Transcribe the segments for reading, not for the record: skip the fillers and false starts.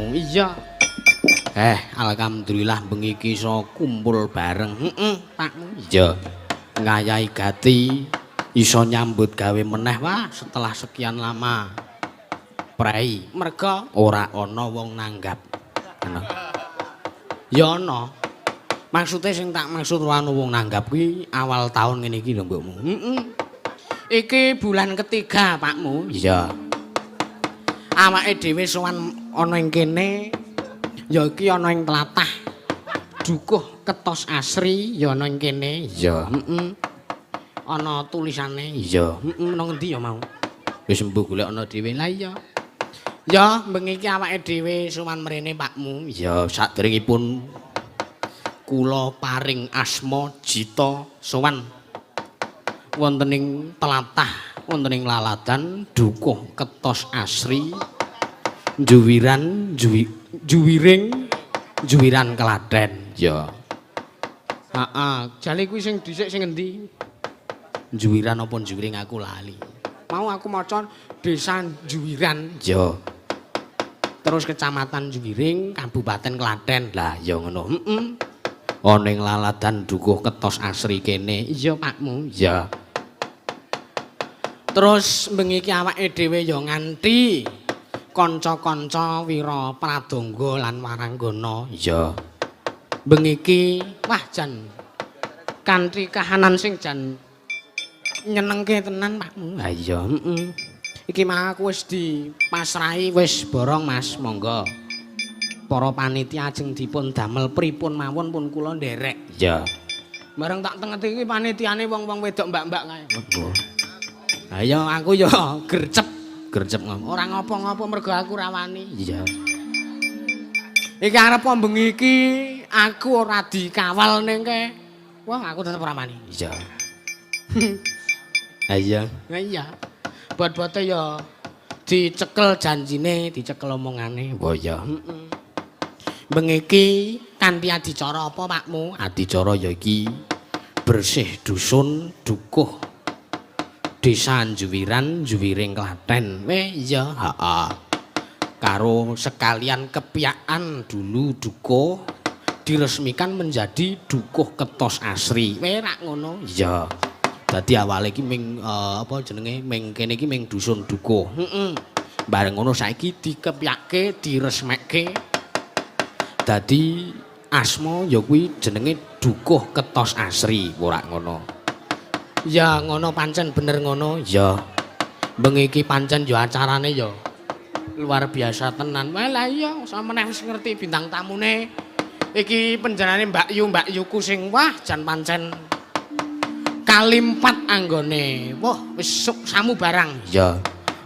Pakmu. Iya. Alhamdulillah bengi iki iso kumpul bareng. Pakmu. Iya. Ngayahi gati iso nyambut gawe meneh wah setelah sekian lama. Prei, merga ora ana wong nanggap. Ngono. Ya ana. Maksude sing tak maksud ora ana wong nanggap kuwi awal tahun ngene iki lho mbokmu. Iki bulan ketiga, Pakmu. Iya. Awake dhewe sowan ana ing kene ya iki ana ing tlatah. Dukuh Ketos Asri ya ana ing kene. Iya, Ana tulisane. Iya, nang ngendi ya mau? Wis mbuh golek ana dhewe. Lah iya. Ya, bengi iki awake dhewe sowan mrene, Pakmu. Ya, saderengipun kula paring asma Jita sowan wonten ing tlatah wonten ing laladan Dukuh Ketos Asri Juwiring Klaten ya. Jane kuwi sing dhisik sing endi? Juwiran apa Juwiring aku lali. Mau aku maca Desa Juwiran ya. Terus Kecamatan Juwiring, Kabupaten Klaten. Lah ya ngono. Ana ing laladan Dukuh Ketos Asri kene. Iya, Pakmu. Ya. Terus bengi iki awake dhewe ya nganti kanca-kanca Wira Pradangga lan Waranggana. Iya. Bengi iki wah jan kanthi kahanan sing jan nyenengke tenan, Pakmu. Ha iya, Iki mah aku wis dipasrahi wis borong, Mas. Monggo. Para panitia ajeng dipun damel pripun mawon pun kula nderek. Iya. Bareng tak tengeti iki panitiane wong-wong wedok mbak-mbak kae. Ayo aku ya gercep ngomong. Ora ngopo-ngopo mergo aku rawani. Iya. Iki arep bengi iki aku ora dikawal ning ke. Wah, aku tetep rawani. Iya. Iya. Iya. Bot-bote ya dicekel janjine, dicekel omongane. Oh iya. Bengi iki kanthi adicara apa, Pakmu? Adicara ya iki bersih dusun Dukuh Desa Juwiran, Juwiring Klaten. Iya, Karo sekalian kepiakan dulu Dukuh diresmikan menjadi Dukuh Ketos Asri. Rak ngono. Iya. Dadi awale iki ming apa jenenge ming kene iki ming dusun Dukuh. Bareng ngono saiki dikepiake, diresmekke. Dadi asma ya kuwi jenenge Dukuh Ketos Asri, ora ngono. Ya ngono pancen bener ngono. Ya. Bengi iki pancen ya acarane ya luar biasa tenan. Wah lah iya, sampeyan wis ngerti bintang tamune. Iki penjenengane Mbak Yuku sing wah jan pancen kalimpat anggone. Wah wis samu barang. Ya.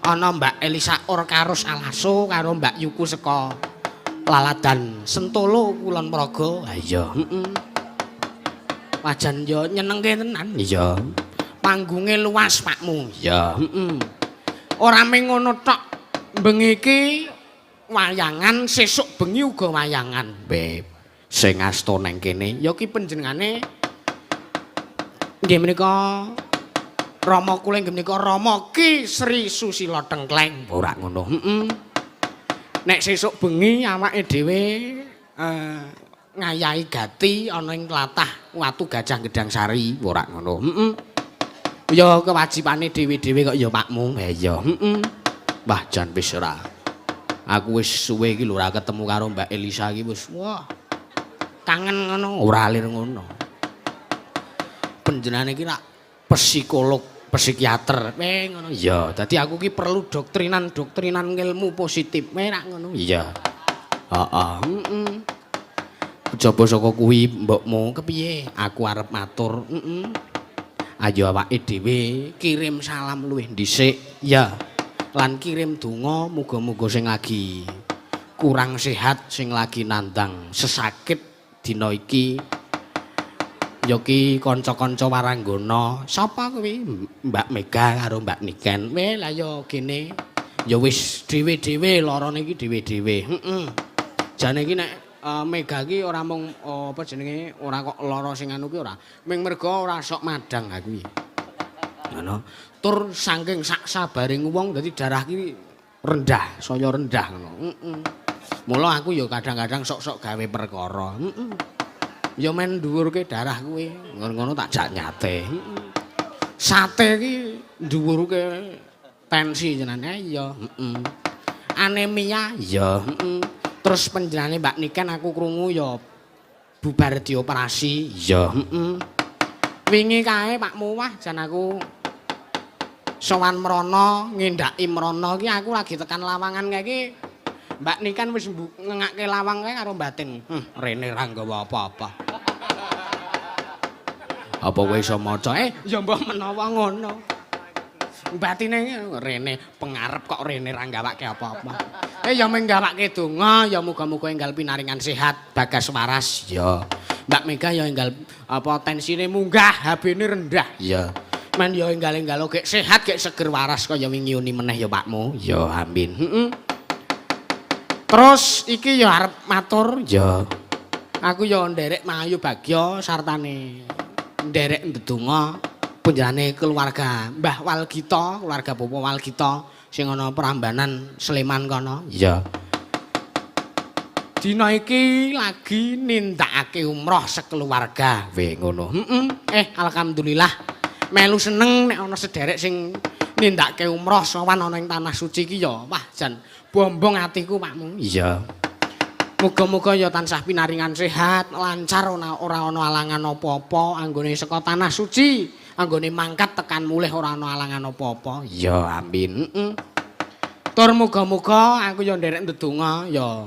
Ana Mbak Elisa Orkarus Alaso karo Mbak Yuku saka Laladan Sentolo Kulon Progo. Ha iya, Wajan ya nyenengke tenan. Iya. Panggunge luas, Pakmu. Iya, Ora mung ngono tok. Bengi iki wayangan, sesuk bengi uga wayangan. Beb. Sing asta nang kene ya ki panjenengane nggih menika Rama kula nggih menika Rama Ki Sri Susila Tengkleng. Ora ngono. Nek sesuk bengi awake dhewe ngayahi gati ana ing tlatah Watu Gajah Gedang Sari. Ora ngono. Ya kewajibane dhewe-dhewe kok ya Pakmu. Ha iya. Mbah jan wis ora. Aku wis suwe iki lho ora ketemu karo Mbak Elisa iki wis wah. Kangen ngono, ora alir ngono. Panjenengane iki rak psikolog, psikiater. Ngono. Iya, dadi aku iki perlu doktrinan ilmu positif. Rak ngono. Iya. Heeh. Coba saka kuwi mbokmu kepiye? Aku arep matur. Ayo awake dhewe kirim salam luwih dhisik. Ya. Lan kirim donga muga-muga sing lagi kurang sehat, sing lagi nandang sesakit dina iki. Ya ki kanca-kanca Waranggana. Sapa kuwi? Mbak Mega karo Mbak Niken. Lah ya kene. Ya wis dhewe-dhewe larane iki dhewe-dhewe. Jane iki nek Mega ki ora mung apa jenenge ora kok lara sing anu ki ora. Ming merga ora sok madang ha kuwi. Ngono. Tur saking sak sabaring wong dadi darah ki rendah, saya rendah ngono. Mula aku ya kadang-kadang sok-sok gawe perkara. Ya men dhuwurke darah kuwi. Ngono-ngono tak jak nyate. Sate iki dhuwurke tensi jenenge ya. Anemia ya. Terus panjenengane Mbak Niken aku krungu ya bubar dioperasi. Ya. Wingi kae Pak Muwah jan aku sowan mrono ngendhaki mrono iki aku lagi tekan lawangan kae iki Mbak Niken wis ngengake lawang kae karo batin. Rene ra nggawa apa-apa. Apa kowe iso maca? Ya mbah menawa ngono. Batine rene pengarep kok rene ra gawake apa-apa. Ya mung gawake donga ya muga-muga enggal pinaringan sehat bagas waras ya. Mbak Mega ya enggal apa tensine munggah, HB-ne rendah ya. Men ya enggal-enggal gek sehat gek seger waras kaya wingi uni meneh ya Pakmu. Ya amin. Terus iki ya arep matur ya. Aku ya nderek Mayu Bagya sartane nderek ndedonga panjenengane keluarga Mbah Walgita, keluarga Bapak Walgita sing ana Prambanan Sleman kono. Ya. Dina iki lagi nindakake umroh sekeluarga. Weh ngono. Alhamdulillah melu seneng nek ana sederek sing nindakake umroh sowan ana ing tanah suci iki ya. Wah jan bombong atiku Pakmu. Iya. Muga-muga ya tansah pinaringan sehat, lancar ora ana alangan apa-apa anggone saka tanah suci, anggone mangkat tekan mulih ora ana alangan apa-apa. Ya amin. Tur muga-muga aku ya nderek ndedonga ya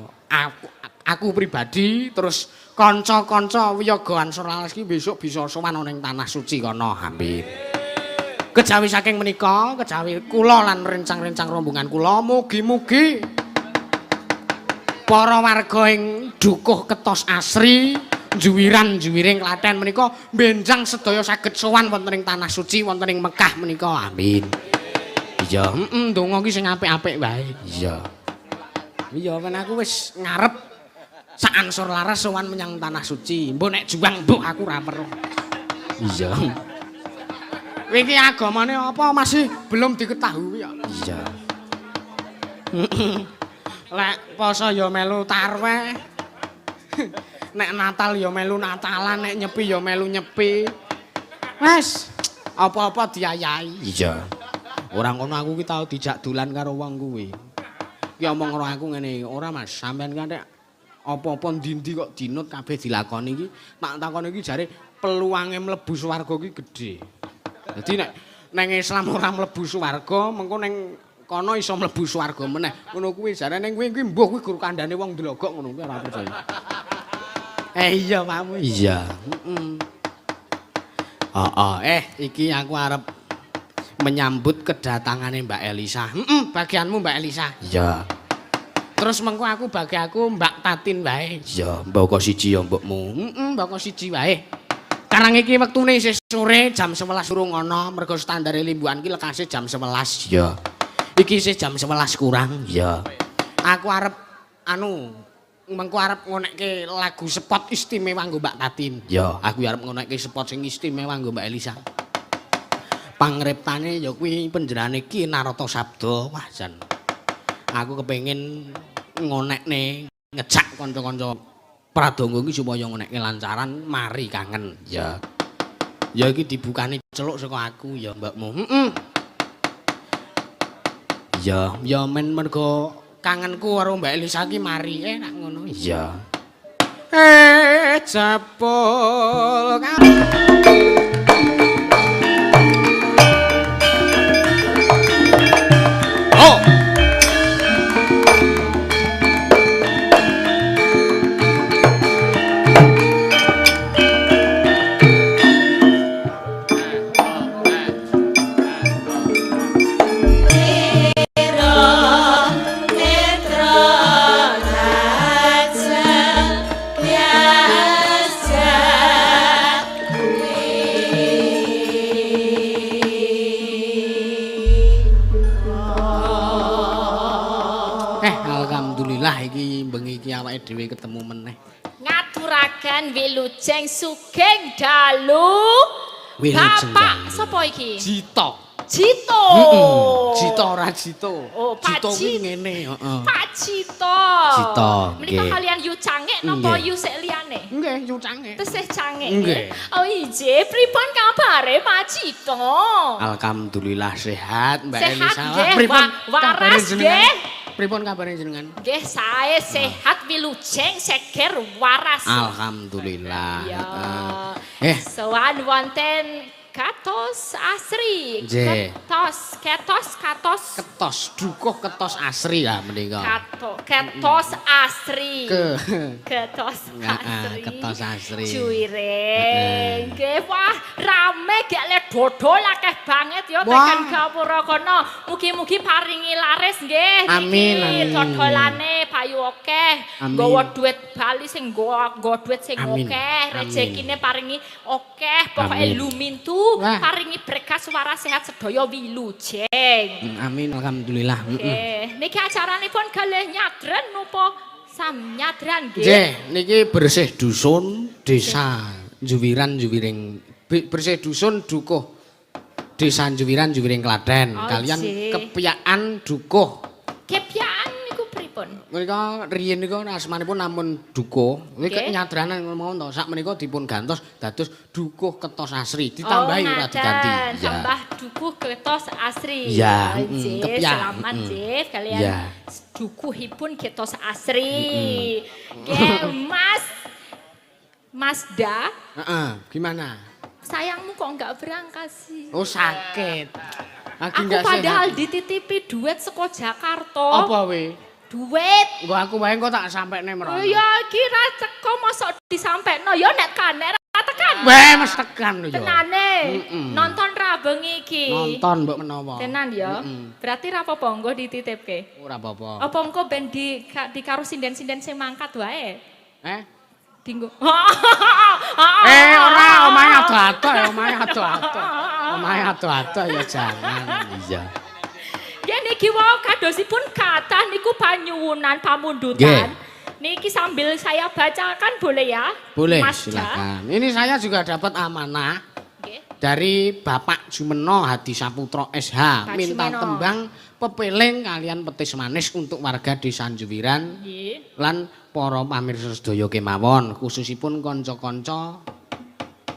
aku pribadi terus kanca-kanca wiyaga Ansor Laras iki besok bisa sowan ana ing tanah suci kono. Amin. Kejawi saking menika, kejawi kula lan rencang-rencang rombongan kula mugi-mugi para warga ing Dukuh Ketos Asri, Juwiran-juwiring Klaten menika benjang sedaya saged sowan wonten ing tanah suci wonten ing Mekah menika. Amin. Iya, ndonga iki sing apik-apik wae. Iya. Iya, kan aku wis ngarep sak Ansor Laras sowan menyang tanah suci. Mbok nek juang mbok aku ora perlu. Iya. Iki agamane apa masih belum diketahui ya. Iya. Lek poso ya melu tarweh. Nek Natal ya melu Natalan, nek nyepi ya melu nyepi. Wes, apa-apa diayahi. Iya. Ora ngono aku ki tau dijak dolan karo wong kuwi. Ki omong karo aku ngene, "Ora Mas, sampean kan nek apa-apa ndi-ndi kok dinut kabeh dilakoni iki." Tak takoni iki jare peluange mlebu swarga ki gedhe. Dadi nek nang Islam ora mlebu swarga, mengko ning kono iso mlebu swarga meneh. Ngono kuwi jarane kuwi mbuh kuwi guru kandhane wong Dlogok ngono kuwi ora percaya. Iya, Pakmu. Iya, iki aku arep menyambut kedatangane Mbak Elisa. Bagianmu Mbak Elisa. Iya. Terus mengko aku bagi aku Mbak Tatin wae. Iya, mbok siji ya mbokmu. Mbok siji wae. Karang iki wektune isih sore jam 11 urung ana, mergo standare limbuhan ki lekase jam 11. Iya. Iki isih jam 11 kurang. Iya. Aku arep mengko arep ngonekke lagu spot istimewa nggo Mbak Tatin. Ya, aku arep ngonekke spot sing istimewa nggo Mbak Elisa. Pangriptane ya kuwi panjenengane Ki Narata Sabda. Wah, jan. Aku kepengin ngonekne ngejak kanca-kanca pradonga iki supaya ngonekke lancaran mari kangen. Ya. Ya iki dibukani celuk saka aku ya, Mbakmu. Ya, ya men mergo kangenku karo Mbak Elisa ki mari nak ngono. Iya. Jebul Oh. Awake dhewe ketemu meneh. Ngaturaken wilujeng sugeng dalu. Bapak sapa iki? Jito. Cito. Cito ora Cito. Oh, Pak Cito kuwi Cito. ngene, heeh. Pak Cito. Cito, Menika nggih. kalian yu cange napa Nggih. yu sik liyane? Nggih, yucange. Tesih cange. Nggih. Oh ije, pripun kabare Pak Cito? Alhamdulillah sehat, Mbak Sehat Elisa. nggih, Pripun waras kabare jenengan? nggih. Pripun kabare jenengan? Nggih sae sehat wilujeng seger waras. Alhamdulillah. Ya. heeh. Sowan wonten Katos Asri. Nggih. Ketos. Ketos dukuh ketos asri ya menika. Ketos Asri. Ketos Heeh, Asri. ketos asri. Juiring. Nggih, wah rame gek le dodol akeh banget ya Wah. tekan gapura kono. Mugi-mugi paringi laris nggih Amin, niki. amin. Dodolane payu akeh. Amin. Nggawa duit Bali sing nggawa duit sing Amin, akeh. amin. Rezekine paringi akeh. Pokoke Amin. lumintu Wah. paringi berkah waras sehat sedaya wilujeng. Amin alhamdulillah. Nggih, niki acaranipun kalih nyadran napa sam nyadran nggih? Nggih, niki bersih dusun desa Juwiran-Juwiring bersih dusun dukuh desa Juwiran-Juwiring Klaten Oh, kalian jee. Kepyaan dukuh. Kepyaan niku pripun? Menika riyen niku asmanipun namun dukuh. Niki Nggih. nyadranan mawon to. Sakmenika dipun gantos dados dukuh ketos asri. Ditambahi ora diganti. Nadan, tambah dukuh ketos asri. Ya, Oh, jih, kepyaan, selamat jih kalian Ya. dukuhipun ketos asri. Nggih, Mas Da, Heeh, gimana? sayangmu kok enggak berangkat sih? Oh sakit. Lagi Aku nggak padahal sehat. dititipi duit saka Jakarta. Apa we? Duit. Engko aku wae kok tak sampekne Oh merono. ya kira teko mosok disampekno ya nek kaner ra tekan. Weh mesti tekan lho ya. Tenane. Mm-mm. Nonton ra bengi iki. Nonton mbok menawa. Tenan ya. Berarti ra apa-apa engko dititipke. Ora apa-apa. Apa engko ben di karo sinden-sinden sing mangkat wae. Dinggo. Ora omahe ado-ado ya, omahe ado-ado. Omahe ado-ado ya jangan. Iya. Ya niki wau kadosipun kathah niku panyuwunan pamundutan. Niki sambil saya bacakan boleh ya? Boleh, Mas Ja? silakan. Ini saya juga dapat amanah Nggih. dari Bapak Jumeno Hadi Saputra SH. Pak Minta Jumeno. tembang pepeling kalian petis manis untuk warga Desa Juwiran Nggih. lan para pamirsa sedaya kemawon, khususipun kanca-kanca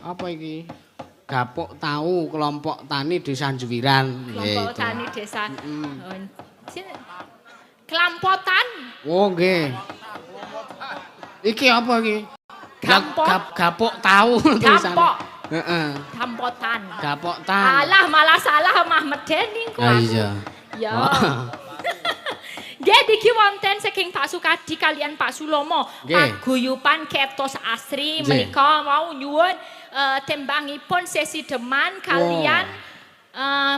apa iki? Gapuk tahu kelompok tani Desa Juwiran. Kelompok Gitu. tani desa. Kelampotan. Oh nggih. Iki apa iki? Gampok. Gapuk tahu tulisane. Gampok. Heeh. Gampotan. Gapok tan. Alah malah salah Mahmed Dening ku. Ah iya. Ya. Oh. Nggih niki wonten saking Pak Sukadi kalian Pak Sulomo Nggih. paguyuban ketos asri Nggih. menika mau nyuwun tembangipun sesi deman kalian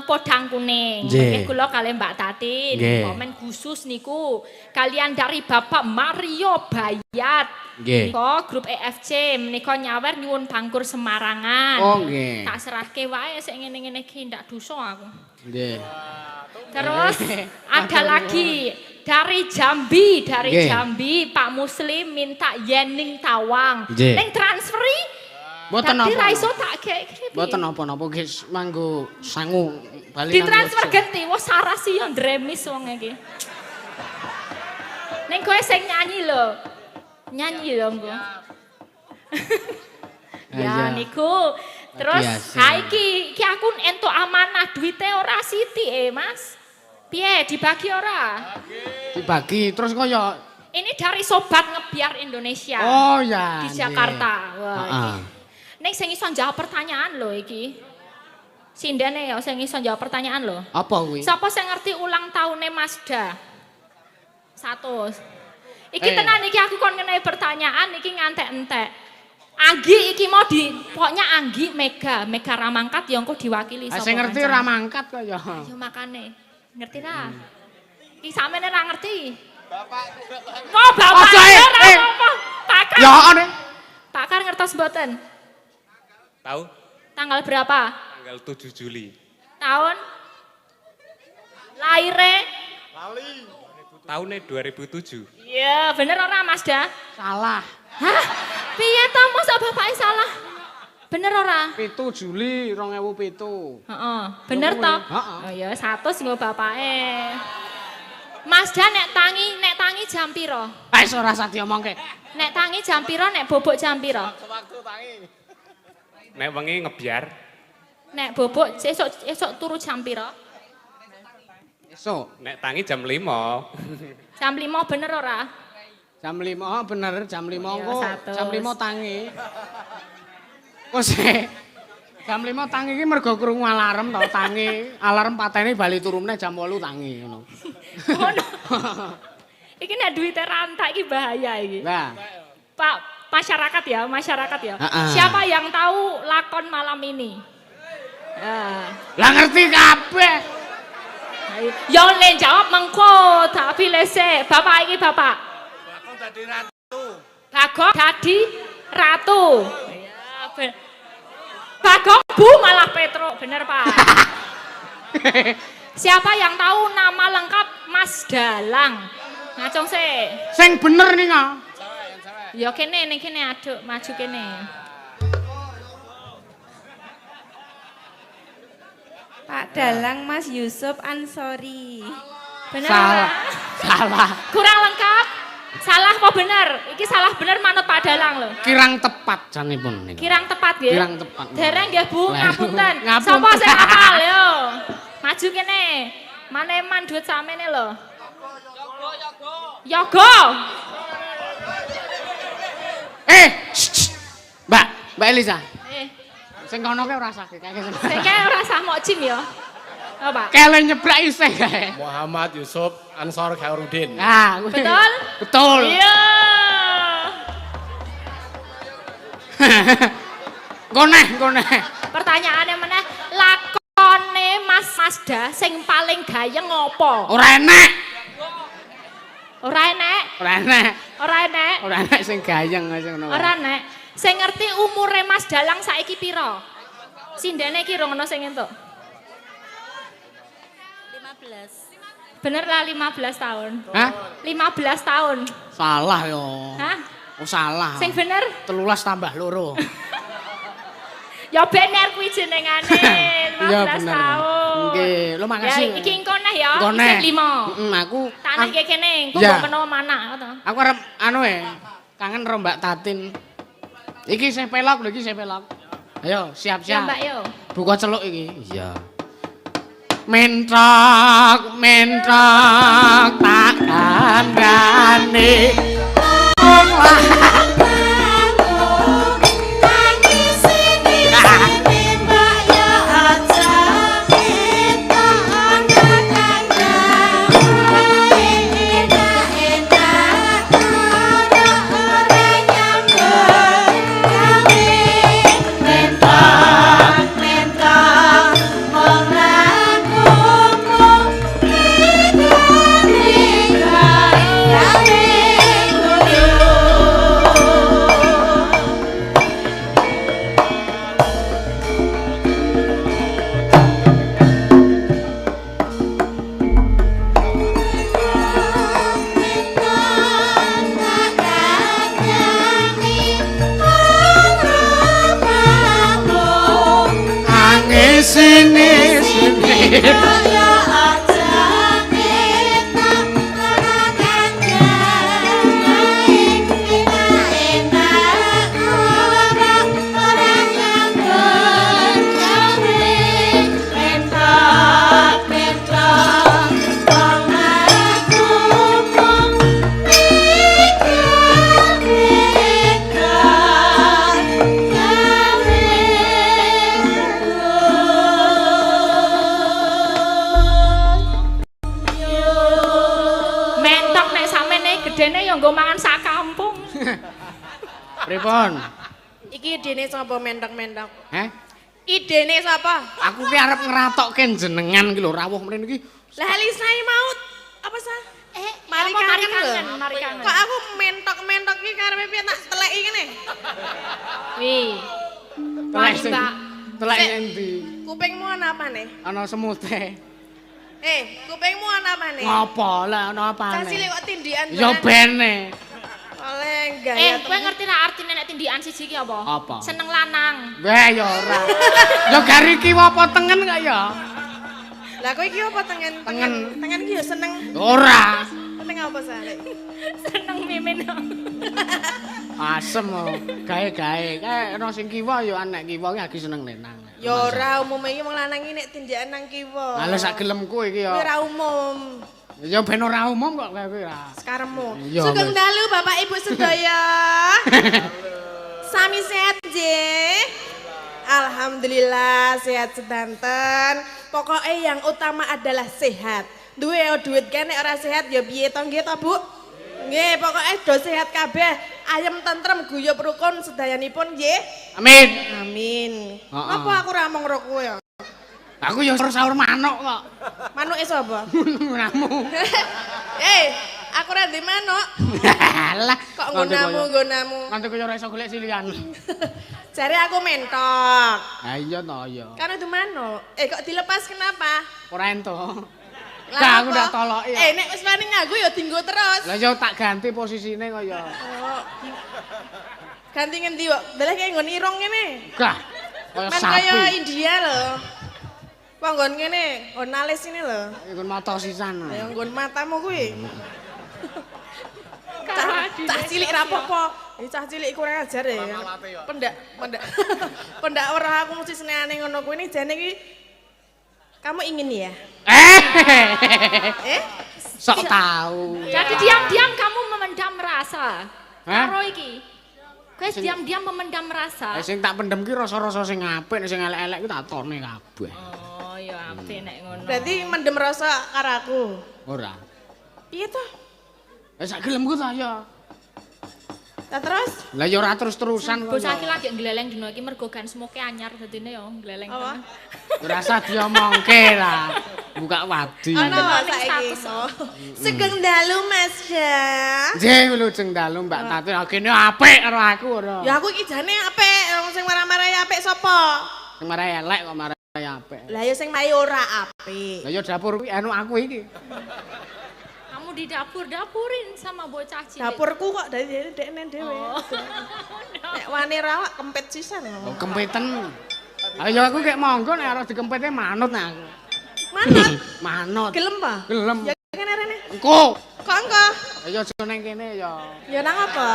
podang kuning. Nggih. Nggih kula kalian Mbak Tatin. Nggih. Komen khusus niku kalian dari Bapak Mario Bayat. Nggih. Menika grup EFC menika nyawer nyuwun bangkur Semarangan. Oh nggih. Tak serahke wae sik ngene-ngene iki ndak dosa aku. Nggih. Terus ada lagi dari Jambi, Nggih. Jambi Pak Muslim minta yening tawang. Nggih. Ning transferi Mboten tadi ra napa. iso tak kek. Mboten napa-napa guys, manggo sangu bali Di nang transfer Jogja. genti, wah sarasi yo ndremis wong iki. Ning kowe sing nyanyi lho. Nyanyi lho engko. Iya. Ya niku. Terus Biasa. ha iki aku entuk amanah duwite ora sithik Mas. Piye dibagi ora? Dibagi terus kaya Ini dari Sobat Ngebiar Indonesia oh ya. di nggih. Jakarta. Wah, Heeh. iki. Ning sing iso jawab pertanyaan lho iki. Sindene ya sing iso jawab pertanyaan lho. Apa kuwi? Sapa sing ngerti ulang tahunnya Mazda? 100. Iki tenan iki aku kon ngenai pertanyaan iki ngantek-entek. Anggi iki mau pokoknya Anggi Mega Ramangkat ya engko diwakili Ah, sapa. sing ngerti kancane. ora mangkat kaya. Ya makane. Ngerti ra? Iki sampeyan ora ngerti. Oh, bapak Aja, ora apa-apa. Pakar. Ya ane. Pakar ngertos mboten? Tahu? Tanggal berapa? Tanggal 7 Juli. Tahun? Laire? Tahunnya 2007. Iya, bener ora Mas Da? Salah. Hah? Piye to mosok bapake salah? Bener ora? 7 Juli 2007. Heeh, bener to? Heeh. Oh ya 100 nggo bapake. Masda nek tangi jam pira? Wis ora usah diomongke. Nek tangi jam pira, nek bobok jam pira? Nek wengi ngebyar. Nek bobok esuk turu jam pira? Esuk Nek tangi jam 5. Jam 5 bener ora? jam 5 bener jam 5 Ya, kok. 100. Jam 5 tangi. Wes jam 5 tangi iki mergo krungu alarm to tangi. Alarm patene bali turu meneh jam 8 tangi ngono. Ngono. Iki nek duwite rantak iki bahaya iki. Lah, Pak, masyarakat ya. Ha-ha. Siapa yang tahu lakon malam ini? lah ngerti kabeh. Ya le jawab mengko, tak pilih sik. Bapak iki bapak. Bagong dadi ratu. Bagong dadi ratu. Ya, Bagong Bu malah Petro, bener Pak. Siapa yang tahu nama lengkap Mas Dalang? Ngacung sik. Sing bener nih kok. Ya kene ning kene aduk maju kene. Pak Dalang Mas Yusuf Ansori. Bener Salah. ora? Salah. Kurang lengkap? Salah apa bener? Iki salah bener manut Pak Dalang lho. Kirang tepat janipun niku. Kirang tepat nggih. Kirang tepat. Dereng nggih Bu, Lah, ngapunten. ngapunten. Sapa sing hafal yo? Maju kene. Mane mandut samene lho. Yogo. Mbak Elisa. Eh, Sing kono ke ora sakit kae. sing kae ora sah mok jim ya. Oh, Pak. Kele nyeblak isih kae. Muhammad Yusuf Ansor Khairuddin. Nah, kuwi. Betul? Betul. Iya. Koneh. Pertanyaannya meneh, lakone Mas Masda sing paling gayeng ngopo? Ora enek. Ora enek, Ora enek. ora enek, Ora enek sing gayeng sing ngono. ora enek. Sing ngerti umure Mas Dalang saiki pira? Sindene iki rong ono sing entuk. 15. Bener lah 15 tahun. Hah? 15 tahun. Salah yo. Hah? Oh salah. Sing bener? 13 tambah loro. Ya bener kuwi jenengane 15 Iya bener. tahun. Nggih, lo Ya makasih. iki engko neh ya, Engko neh. isih 5. Aku Tak neke kene, engko Ya. mbok menawa manak to. Aku arep anu kangen karo Mbak Tatin. Iki sing pelok lho, iki sing pelok. Ayo, Ya siap-siap. Mbak yo. Buka celuk iki. Iya. Mentok tak kandhane. Mentok nek samene gedene ya nggo mangan sak kampung. Pripun? Iki idene sapa mentok-mentok? Heh? Idene sapa? Aku ki arep ngratokke jenengan ki lho rawuh mrene iki. Lah Alisai maut. Apa sah? Mari kangen, mari kangen. Kok aku mentok-mentok iki karepe piye tak teleki ngene? Wih. Mari sing- Mbak. Telek Sik. endi? Kupingmu ana apane? Ana semute. Kupingmu ana apane? Ngopo lah ana Cah cilik apane? kok tindikan Ya tenan. bene. Oleh gaya. Kowe ngerti ra artine nek tindikan siji ki apa? Apa? Seneng lanang. Wah ya ora. Yo gari kiwa apa tengen kok ya? Lah kowe iki apa tengen? Tengen iki ya seneng. Ora. Seneng apa sare? Seneng mimin. Asem oh. Gawe-gawe. Kae ana sing kiwa yo anek kiwa ki lagi seneng nenang. Ya ora umum iki wong lanang iki nek tindakan nang kiwa. Lah sak gelemku iki Kuwi yo. ora umum. Ya ben ora umum kok kowe ora. Sekaremu. Iya, Sugeng wes. dalu Bapak Ibu sedaya. Sami sehat nggih? Alhamdulillah sehat sedanten. Pokoknya yang utama adalah sehat. Duwe duit kene ora sehat ya piye to nggih to Bu? Nggih, pokoknya do sehat kabeh. Ayem tentrem guyub rukun sedayanipun nggih. Amin. Amin. Heeh. Apa aku ra mung ro kowe ya? Aku yo sahur manuk kok. Manuke sapa? Namu. Aku ra ndek manuk. Alah, Kok nggonamu. Nanti koyo ora iso golek silian. Jare aku mentok. Ha iya to ya. Kan itu manuk. Kok dilepas kenapa? Ora ento. Lah Lah aku apa? udah toloki ya. Nek wis wani nganggo ya dienggo terus. Lah yo tak ganti posisine kok ya. Oh. Ganti ngendi kok? Dalah kaya nggon irung kene. Gah. Kaya Kan kaya sapi. India lho. Kok nggon kene, nggon alis ini lho. Iku mata sisan. Ya nggon matamu kuwi. Karo adine. Cah cilik ra apa-apa. Cah cilik kurang ajar ya. Pendak. Pendak ora aku mesti senengane ngono kuwi ini jane iki kamu ingin ya? Sok tahu. Jadi diam-diam kamu memendam rasa. Hah? Karo iki. Kowe diam-diam memendam rasa. Sing tak pendem ki rasa-rasa sing apik, sing elek-elek ki tak tone kabeh. Oh, ya apik nek ngono. Berarti mendem rasa karo aku. Ora. Piye to? Sak gelemku ta ya. Lah terus? Lah ya ora terus-terusan kok. Bocah iki lagi ngleleng dino iki mergo gan smoke anyar dadine yo ngleleng Apa? tenan. Ora usah diomongke lah. Buka wadi. Ono Ning saiki. status. Sugeng dalu Mas ya. Nggih lujeng dalu Mbak Tati. Kene apik karo aku ora. Ya aku iki jane apik, wong sing marah-marahi apik sapa? Sing marai elek kok marai apik. Lah ya sing mari ora apik. Lah ya dapur kuwi anu aku iki. Kamu di dapur-dapurin sama bocah cilik. Dapurku kok dari dekne dhewe. Nek wani rawak kempet sisan. Oh, kempeten. Ayo aku kayak monggo nek arep dikempete manut nek aku. Manut. Manut. Gelem pa? Gelem. Ya kene rene. Engko. Kok engko? Ayo aja nang kene ya. Ya nang apa?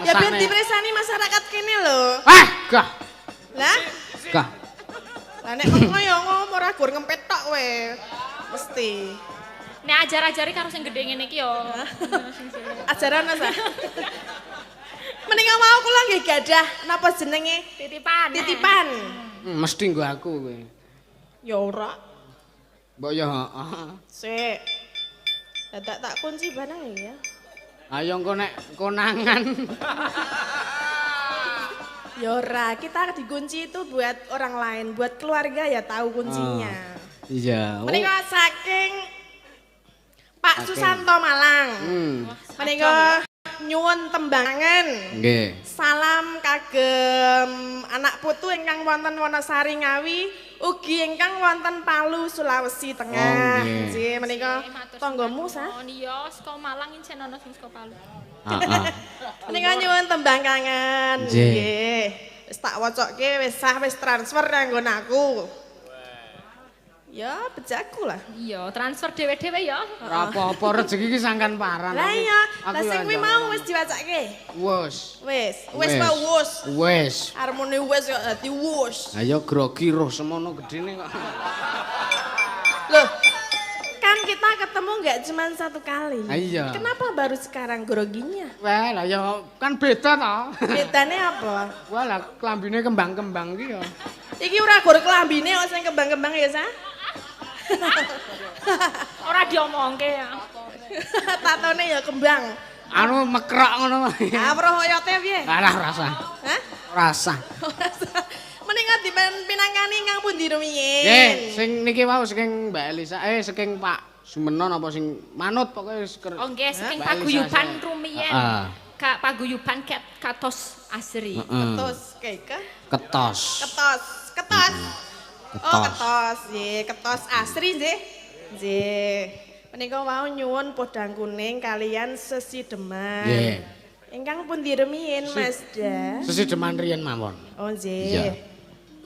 Ya biar Mesane. dipresani masyarakat kene lho. Ah, gah. Lah, Gah. lah nek ngono ya ngomong ora gur ngempet tok kowe. Mesti. Nek ajar-ajari karo sing gedhe ngene iki yo. Ajaran Mas. Mending mau kula nggih gadah napa jenenge? Titipan. Titipan. Mesti nggo aku kowe. Ya ora. Mbok ya heeh. Sik. Dadak tak kunci barang ya. Ayo engko nek konangan. Ya ora, kita dikunci itu buat orang lain, buat keluarga ya tahu kuncinya. Iya. Menika saking Pak Susanto Malang. Menika nyuwun tembangan. Nggih. Salam kagem anak putu ingkang wonten Wonosari Ngawi, ugi ingkang wonten Palu Sulawesi Tengah. Oh, nggih. Nggih, menika tanggamu sah. Oh iya, saka Malang incen ana sing saka Palu. Heeh. Menika nyuwun tembang kangen. Nggih. Nggih. Wis tak wocokke wis sah wis transfer kanggo aku. Ya, bejaku lah. Iya, transfer dhewe-dhewe ya. Ora apa-apa rezeki iki sangkan paran. Lah iya, lah Aku sing ya kuwi ndak mau ngono. wis diwacake. Wes. Wis apa wus? Wes. Harmoni wis kok dadi wus. Ayo grogi roh semono gedene kok. Loh, kan kita ketemu nggak cuma satu kali. Iya. Kenapa baru sekarang groginya? Wah, lah ya kan beda to. Bedane apa? Wah, lah klambine kembang-kembang ki ya. Iki ora gur kelambine kok sing kembang-kembang ya, Sa? Ora diomongke ya. Tatone ya kembang. Anu mekrok ngono wae. Ah, roh oyote piye? Alah rasa. Hah? Rasa. Mending pinangkani Kang pundi rumiyin. Nggih, sing niki wau saking Mbak Elisa, saking Pak Sumenon apa sing manut pokoke Oh nggih, saking Mbak Elisa paguyuban saya. rumiyin. Heeh. Kak paguyuban katos asri. Ketos keike. Ketos. Ketos. Ketos. Oh, Ketos. ketos. Nggih, ketos asri nggih. Nggih. Menika wau nyuwun podang kuning kalian sesi deman. Nggih. Ingkang pundi rumiyin Mas Da? Sesideman riyen mawon. Oh nggih. Iya.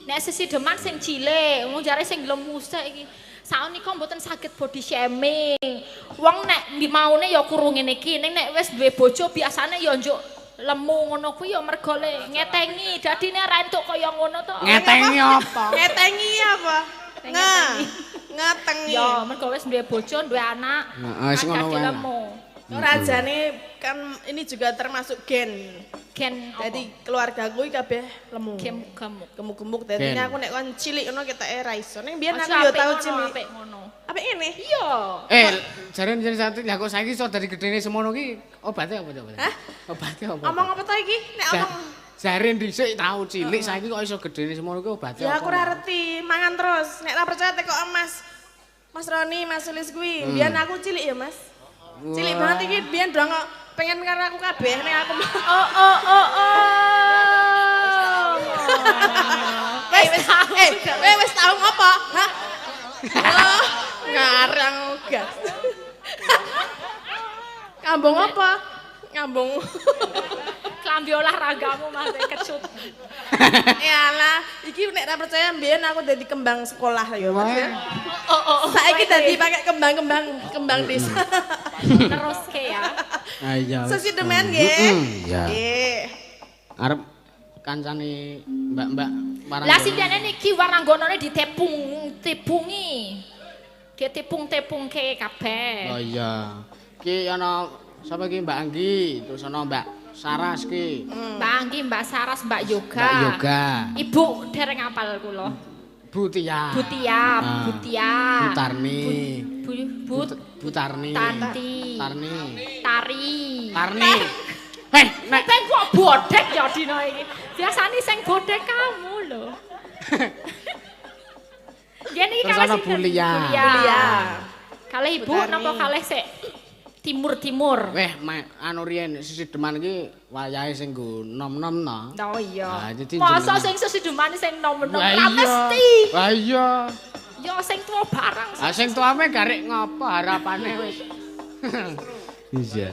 Nek sesideman sing cilik, wong jare sing lemusek iki. Saonika mboten saged body shaming. Wong nek maune ya kurung ngene iki, ning nek wis duwe bojo biasane ya njuk lemu ngono kuwi ya mergo le ngetengi. Dadine ra entuk kaya ngono to. Ngetengi apa? Ngetengi apa? Ngetengi. Ya mergo wis duwe bojo, duwe anak. Heeh, wis ngono wae. Lemu. Rajane kan ini juga termasuk gen. Gen Jadi keluarga gue kabeh lemu. gen gemuk. Gemuk-gemuk dadi Gen. aku nek kon cilik ngono ketoke ra iso. Ning biyen aku Aja yo apik tau ngono, cilik. apik ngono. Apik ngene? Iya. Jaren jeneng satu lah kok saiki iso dari gedene semono ki obatnya apa coba? Hah? Obatnya apa? Omong apa to iki? Nek omong Jaren dhisik tau cilik saiki kok iso gedene semono ki obatnya ya apa? aku ora ngerti, mangan terus. Nek ora percaya teko Mas. Mas Roni, Mas Sulis kuwi. Biyen aku cilik ya, Mas. Cilik banget iki biyen dong pengen karo aku kabeh nek aku wis tau ngopo? Hah? Oh, ngarang gas. Ngambung apa? Ngambung. Klambi olahragamu Mas kecut. Yalah, iki nek ora percaya mbiyen aku dadi kembang sekolah ya, Mas. ya. Oh. Saiki dadi pakai kembang desa. Terus ke ya. Ah iya. Sesideman nggih. Iya. Nggih. Arep kancane mbak-mbak marang. Lah sindene niki waranggonane ditebungi. Ditepung-tepungke kabeh. Oh iya. Ki ana sapa ki Mbak Anggi, terus ana Mbak Saras ki. Mbak Anggi, Mbak Saras, Mbak Yoga. Mbak Yoga. Ibu dereng apal kula. Butia. Butia, Butia. Butarni. Butarni. Butarni. Tanti. Tarni. Tari. Tarni. Heh, nek Nek kok bodek ya dina iki. Biasane sing bodek kamu lho. Yen iki Terus kalih ana sinten? Bulia. Bulia. Kalih ibu Butarni. napa kalih sik timur-timur? weh anu riyen sisideman iki wayahe sing nggo nom-nom no. Oh iya. Nah, jadi Masa jenengan- sing sesidemane sing nom-nom Wah, ra mesti. Wah iya. Ya sing tuwa barang. Ah sing tuame garek ngopo harapane wis. Iya.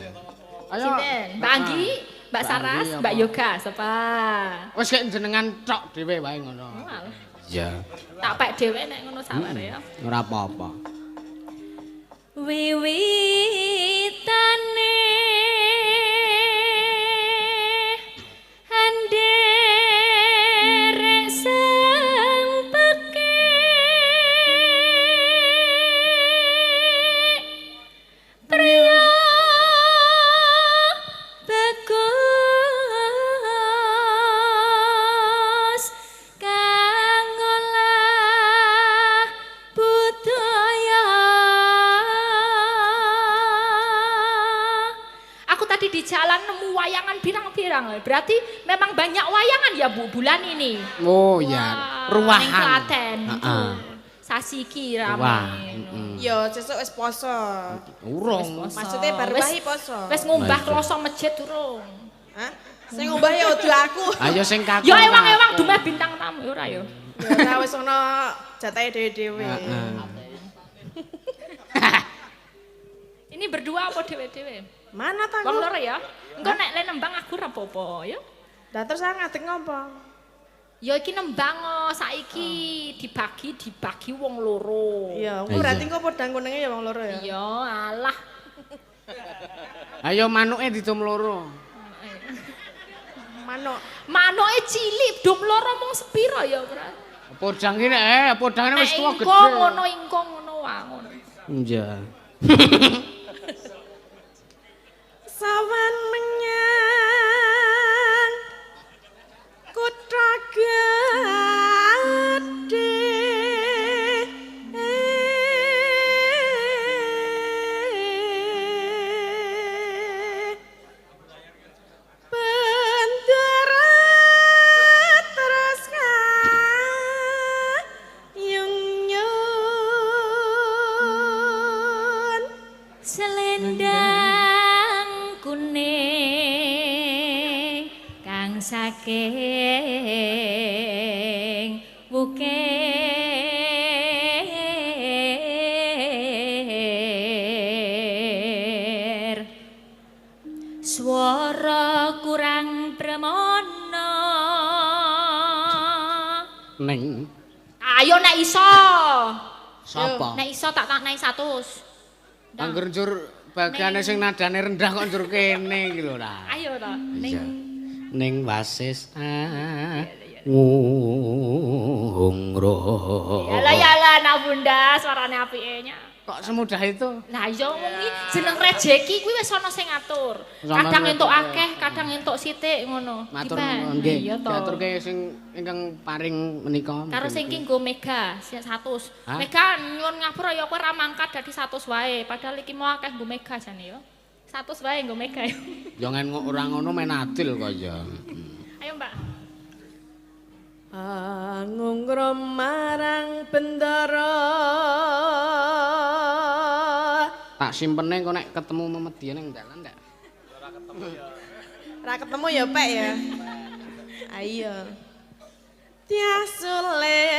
Ayo. Sinten? Mbak Anggi, Mbak Saras, Anggi Mbak apa? Yoga, sapa? Wis kek jenengan tok dhewe wae ngono. Alah, Iya. tak pek dhewe nek ngono saware ya. Ora apa-apa. Wiwitane anderek sempeke priya bagus kang ngolah budaya. Aku tadi di jalan nemu wayangan pirang-pirang. Berarti memang banyak wayangan ya Bu bulan ini. Oh ya, Wah, ruwahan. ning Klaten. Heeh. Sasi iki Wah, rame. Yo sesuk wis poso. urung. Maksudnya baru Wes- wahi poso. Wis ngumbah Nah, iya. kloso masjid durung. Hah? Sing ngubah ya udah aku. Ayo sing kakung. Ya ewang-ewang dumeh bintang tamu ya ora ya. Ya ora wis ono jatahe dhewe-dhewe. Heeh. Ini berdua apa dhewe-dhewe? Mana ta Wong aku? loro ya. Engko nek le nembang aku ora apa-apa ya. Lah terus aku ngadeg ngopo? Ya iki nembang saiki dibagi wong loro. Iya, Iya. aku berarti kok padha kunenge ya wong loro ya. Iya, alah. Ayo manuke ditum loro. Manuk. Manuke cilik, dum loro mung sepira ya, Bro? Podang iki podangane wis tuwa Nek gede. ingko ngono wae ngono. Iya. Sawan menyang kutha gedhe. Bendera terus ngayun-yun. Selendang kuning kang saking bukir swara kurang premono. Ning Ayo nek iso. sapa? Nek iso tak naik 100. Angger njur bagane sing nadane rendah kok njur kene iki lho nah. Ayo to. Iya. Ning wasis ngungro. Yalah nak bunda suarane apike nya. Kok semudah itu? Lah iya wong iki jeneng rejeki kuwi wis ana sing ngatur. Kadang entuk akeh, kadang entuk sithik ngono. Matur Dipan. nggih. Iya to. Diaturke sing ingkang paring menika. Karo sing ki nggo mega 100. Hah? Mega nyuwun ngapura ya kowe ra mangkat dadi 100 wae, padahal iki mau akeh nggo mega jane ya. 100 wae nggo mega. Ya ngen ora ngono men adil kok ya. Ayo Mbak. Ngungro marang bendara Tak simpene kok nek ketemu memedian ning dalan ndak? ra ketemu ya Pak ya. Ayo. Tiasules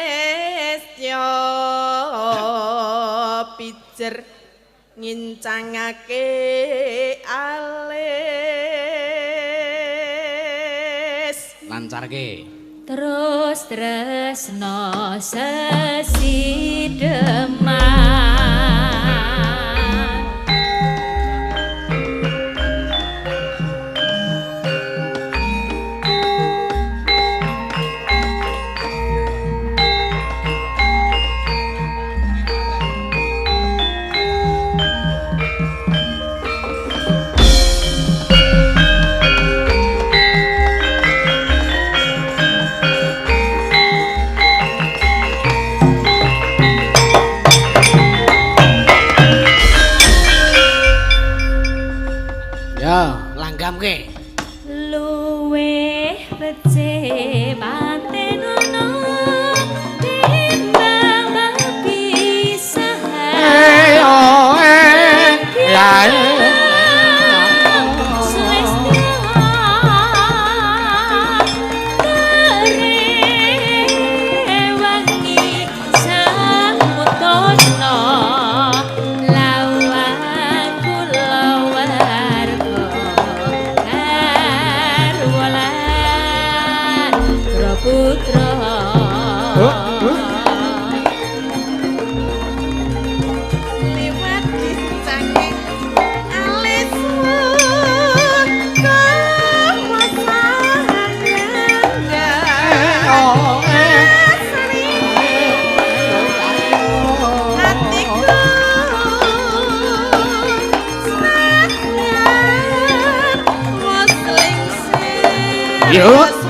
yo pijer ngincangake alis. Lancarke. Terus tresno sesideman. Langgamke. Luweh becik paten ono timbang berpisah. Ya. Liwat disaking alismu Yo.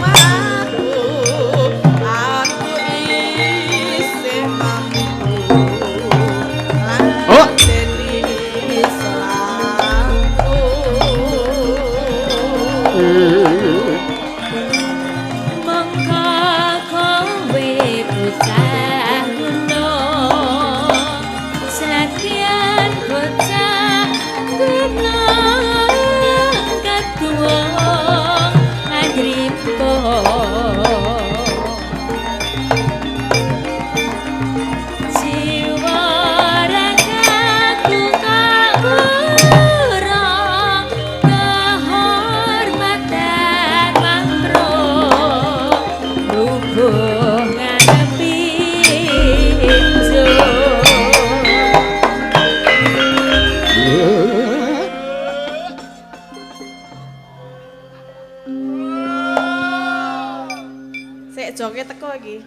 joget teko iki.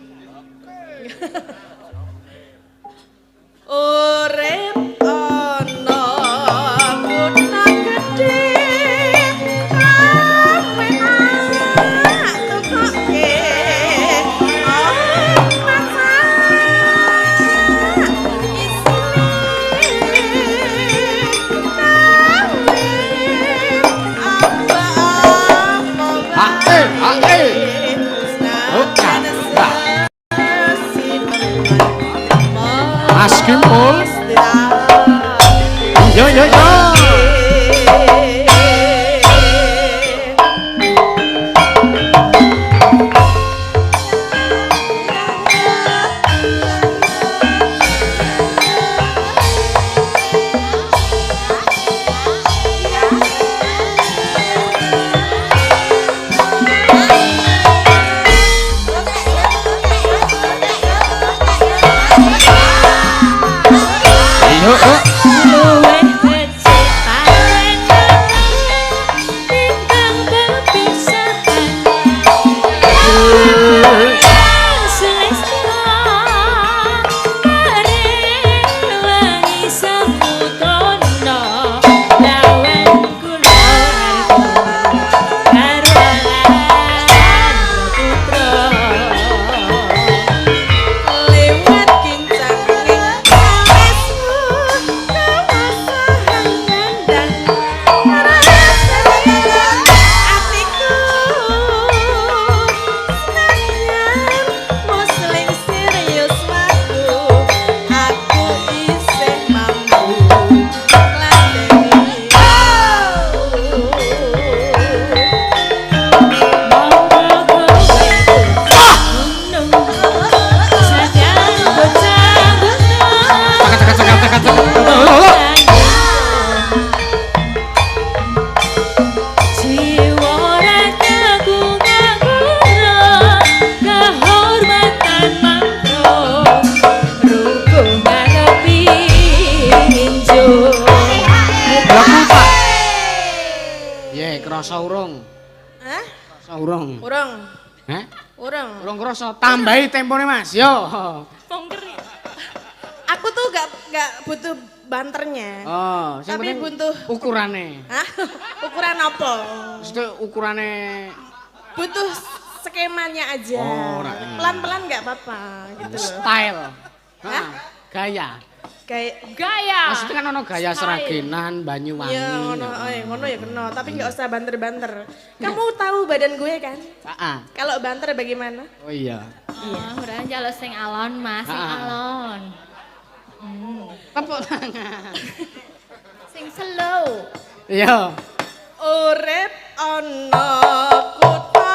Urip ana kutha gedhe penak tukoke Mas Kimpul. Yo yo yo. Saurung. Urung. Heh? Urung. Urung krasa tambahi tempone Mas. Yo. Pongkeri. Aku tuh gak butuh banternya. Oh, sing Tapi penting butuh ukurane. Hah? Ukuran apa? Mesti ukurane Butuh skemanya aja. Oh, ora. Pelan-pelan nggak apa-apa gitu loh. style. Hah? Gaya. Kayak Gaya. Maksudnya kan ono gaya Style. Seragenan, Banyuwangi. iya ngono ya kena, tapi nggak usah banter-banter. Kamu tahu badan gue kan? Heeh. Kalau banter bagaimana? Oh iya. Ora njaluk sing alon, Mas, sing Ah. alon. Tepuk tangan. Sing slow. Iya. Urip ana kutha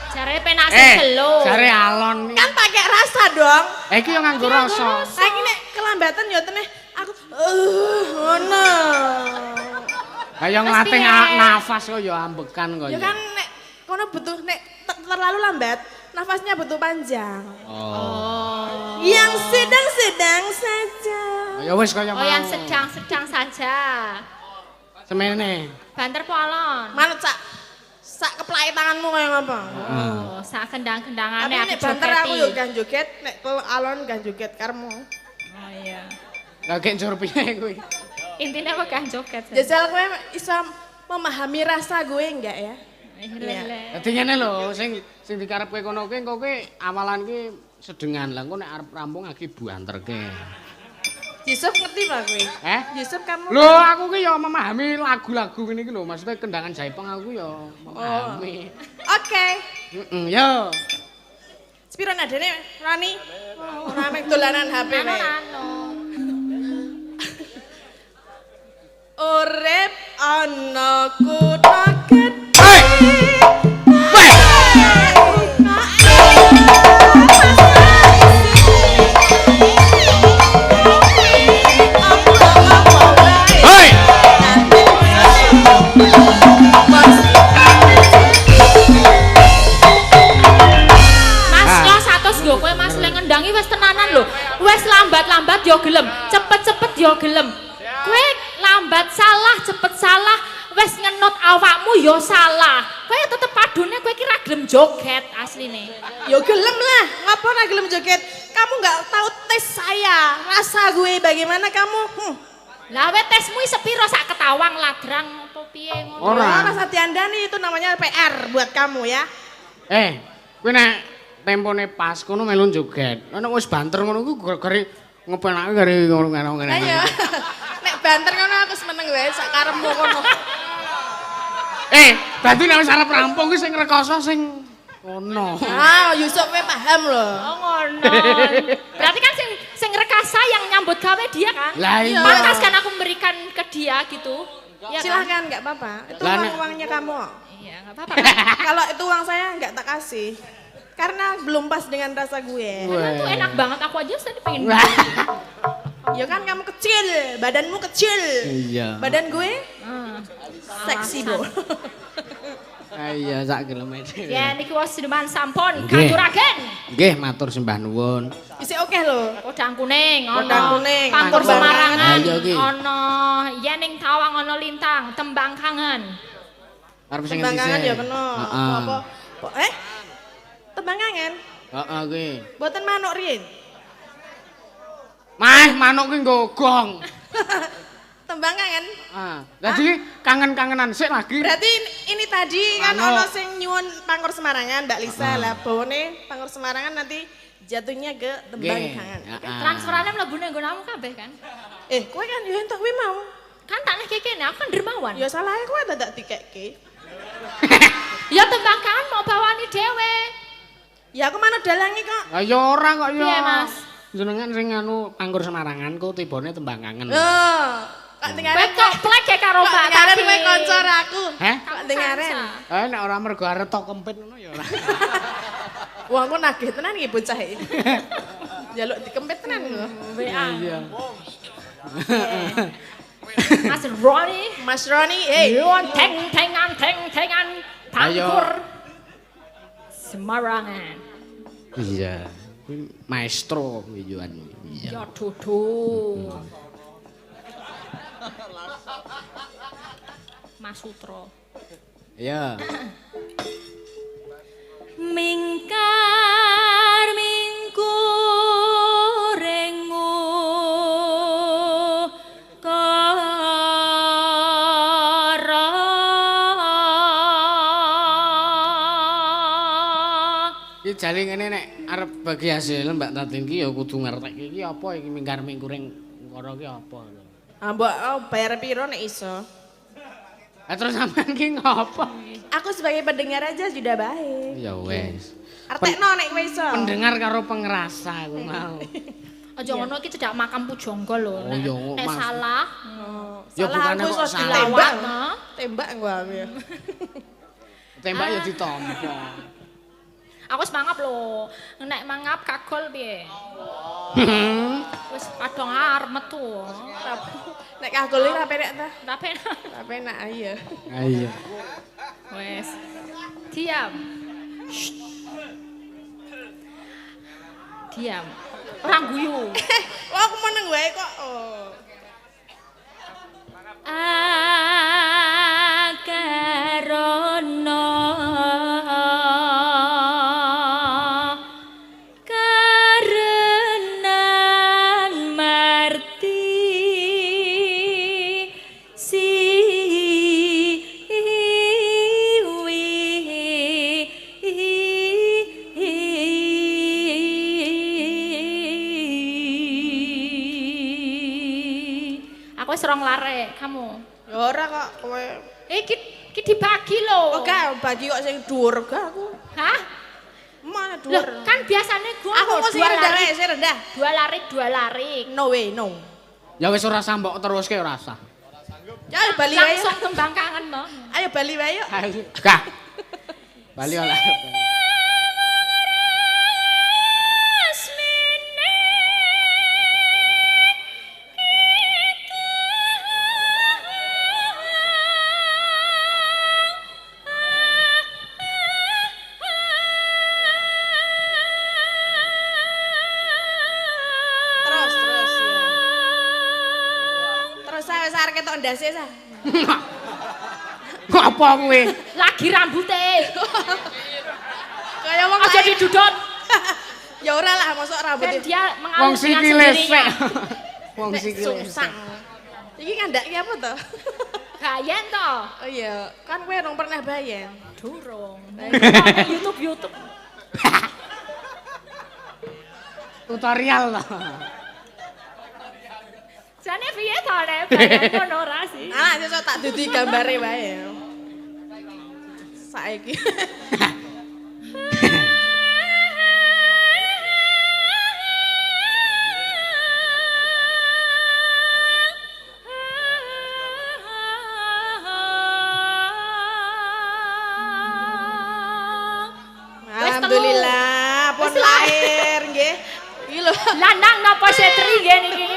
Jare penak sing slow. Jare alon. kan pakai rasa dong. Iki yo nganggo rasa. Saiki nek kelambatan ya teneh aku ngono. Kayak nglatih nafas kok ya ambekan kok Ya kan nek kono butuh nek terlalu lambat, nafasnya butuh panjang. Oh. Yang sedang-sedang saja. Ya wis kaya Oh, yang sedang-sedang saja. semene. Banter po alon. Manut sak keplake tanganmu kaya ngapa? Oh, sak kendang-kendangane Tapi aku nek banter aku jogeti. yo kan joget, nek alon kan joget karmu. Oh iya. Lah gek njur piye kuwi? Intinya aku kan joget. Jajal kowe iso memahami rasa gue enggak ya? Lele. Dadi ngene lho, sing dikarepke kono kuwi engko kuwi awalan kuwi sedengan. Lah engko nek arep rampung lagi buanterke. Yusuf ngerti Pak kowe? Yusuf kamu Lho, aku ki ya memahami lagu-lagu ngene iki lho, maksudnya kendangan Jaipong aku ya memahami. Oke. Heeh, yo. Spiro nadene Rani? Ora mek dolanan HP wae. Nano. Urip ana kutha gedhe. Hei! Mas lo 100 nggo kowe Mas le ngendangi wis tenanan lho. Wis lambat-lambat yo gelem, cepet-cepet yo gelem. Kowe lambat salah, cepet salah, wis ngenut awakmu yo salah. Kowe tetep padune kowe iki ra gelem joget asline. Yo gelem lah, ngapa ora gelem joget? Kamu nggak tahu tes saya, rasa gue bagaimana kamu? Lah we tesmu sepiro sak ketawang ladrang apa piye ngono. Ora. Rasa diandani itu namanya PR buat kamu ya. Kuwi nek tempone pas kono melu joget. Nek wis banter ngono kuwi gari ngepenake gari ngono ngene. Ayo. Nek banter kono aku seneng wae sak karepmu kono. Dadi nek wis arep rampung kuwi sing rekoso sing kono. Ah, Yusuf we paham loh. Oh ngono. Berarti kan sing rekasa yang nyambut gawe dia kan? Lah iya. Pantas kan aku memberikan ke dia gitu. Ya kan? Silahkan nggak apa-apa. Itu Lah, nek- uangnya kamu. Iya, enggak apa-apa kan? Kalau itu uang saya nggak tak kasih. Karena belum pas dengan rasa gue. Karena tuh enak banget aku aja tadi pengen. Ya kan kamu kecil, badanmu kecil. Iya. Badan gue Hmm. seksi, Bro. Iya, sak kilometer. Ya niki wis siduman sampun Nggih. katuraken. Nggih, matur sembah nuwun. Isi oke loh. Kodang kuning ono. Kodang kuning, Pangkur tembang Semarangan kangen. Ayo, Ki. ono. Yening Tawang ono Lintang, tembang kangen. Arep sing Tembang ngendi kangen sih? ya kena. Heeh. Apa? Tembang kangen? Heeh kuwi. Boten manuk riyen. Mah, manuk kuwi nggo gong. Tembang kangen. Jadi kangen-kangenan sik lagi. Berarti ini tadi kan Manuk. ono sing nyuwun Pangkur Semarangan, Mbak Lisa lah bawane Pangkur Semarangan nanti jatuhnya ke tembang Nggih. kangen. Heeh. Transferannya mlebune nggo namu kabeh kan? Kowe kan yo entuk kuwi mau. Kan tak neh kene, aku kan dermawan. Ya salahe kowe dadak dikekke. Ya tembang kangen mau bawani dhewe. Ya aku manut dalangi kok. Lah ya ora kok ya. Piye, Mas? Jenengan sing anu Pangkur Semarangan ku tibane tembang kangen. Loh, kok Kowe dengaren kok plek ya karo Mbak dengaren tadi. kowe kanca aku. Heh? Kok dengaren. Nek ora mergo arep tok kempit ngono ya ora. Wah, aku nagih tenan iki bocah iki. Jaluk dikempit tenan lho. WA. Iya. Mas Roni, Mas Roni, hey. yuan teng teng Angkur. Semarangan. Iya. Kuwi maestro Yuan. Iya. Ya dudu. Mas Sutro. Iya. Mingkar mingkur rengu kara Iki jane ngene nek arep bagi hasil Mbak Tatin ki ya kudu ngerti iki apa iki mingkar mingkuring kara ki apa. Ah mbok bayar piro nek iso? Lah terus sampean ki ngopo? Aku sebagai pendengar aja sudah baik. Ya wes. Artekno nek kowe iso. Pendengar karo pengerasa aku mau. aja ngono iki cedak makam pujangga lho. Oh, iya, Nek Mas. salah, Ya Salah bukannya aku kok iso salah. ditembak. no. Tembak gua aku ya. Tembak ya ditampa. Aku wis mangap lho. Nek mangap kagol piye? Wis kadang arep metu. Nek kagol iki ra penek ta? Tapi Ra penak ayo. Ayo. wis. Diam. Diam. Ora guyu. Wah aku meneng wae kok. Oh. Akarono karenan marti Aku wis rong lare, kamu. Ya ora kok kowe. Iki dibagi lho. Oh gak bagi kok sing dhuwur gak aku. Hah? Mana Loh, dhuwur? kan biasanya gua Aku kok sing rendah wae, sing rendah. dua larik. No way, no. Ya wis ora sambok teruske ora usah. Ya ayo bali wae. Langsung tembang kangen no. Ayo bali wae yuk. Gak. Bali ora. Terus terus ya. Terus wis arek ketok ndase sa. Ngopo kowe? Lagi rambute. Kaya wong Aja lain. didudut. Ya ora lah mosok Dan rambutnya dia Wong mengalih dengan sikile sendirinya. sek. Wong nek sikile sungsang. Iki ngandaki apa to? Bayan toh. Oh iya, kan kowe rong pernah bayen. Durung. YouTube. Tutorial to. Jane piye to nek bayan ngono ora sih. Alah sesuk tak dudi gambare wae. Saiki. Wis telu. Alhamdulillah, pun Wis lahir. lahir nggih. Iki lho. Lanang napa setri nggih niki?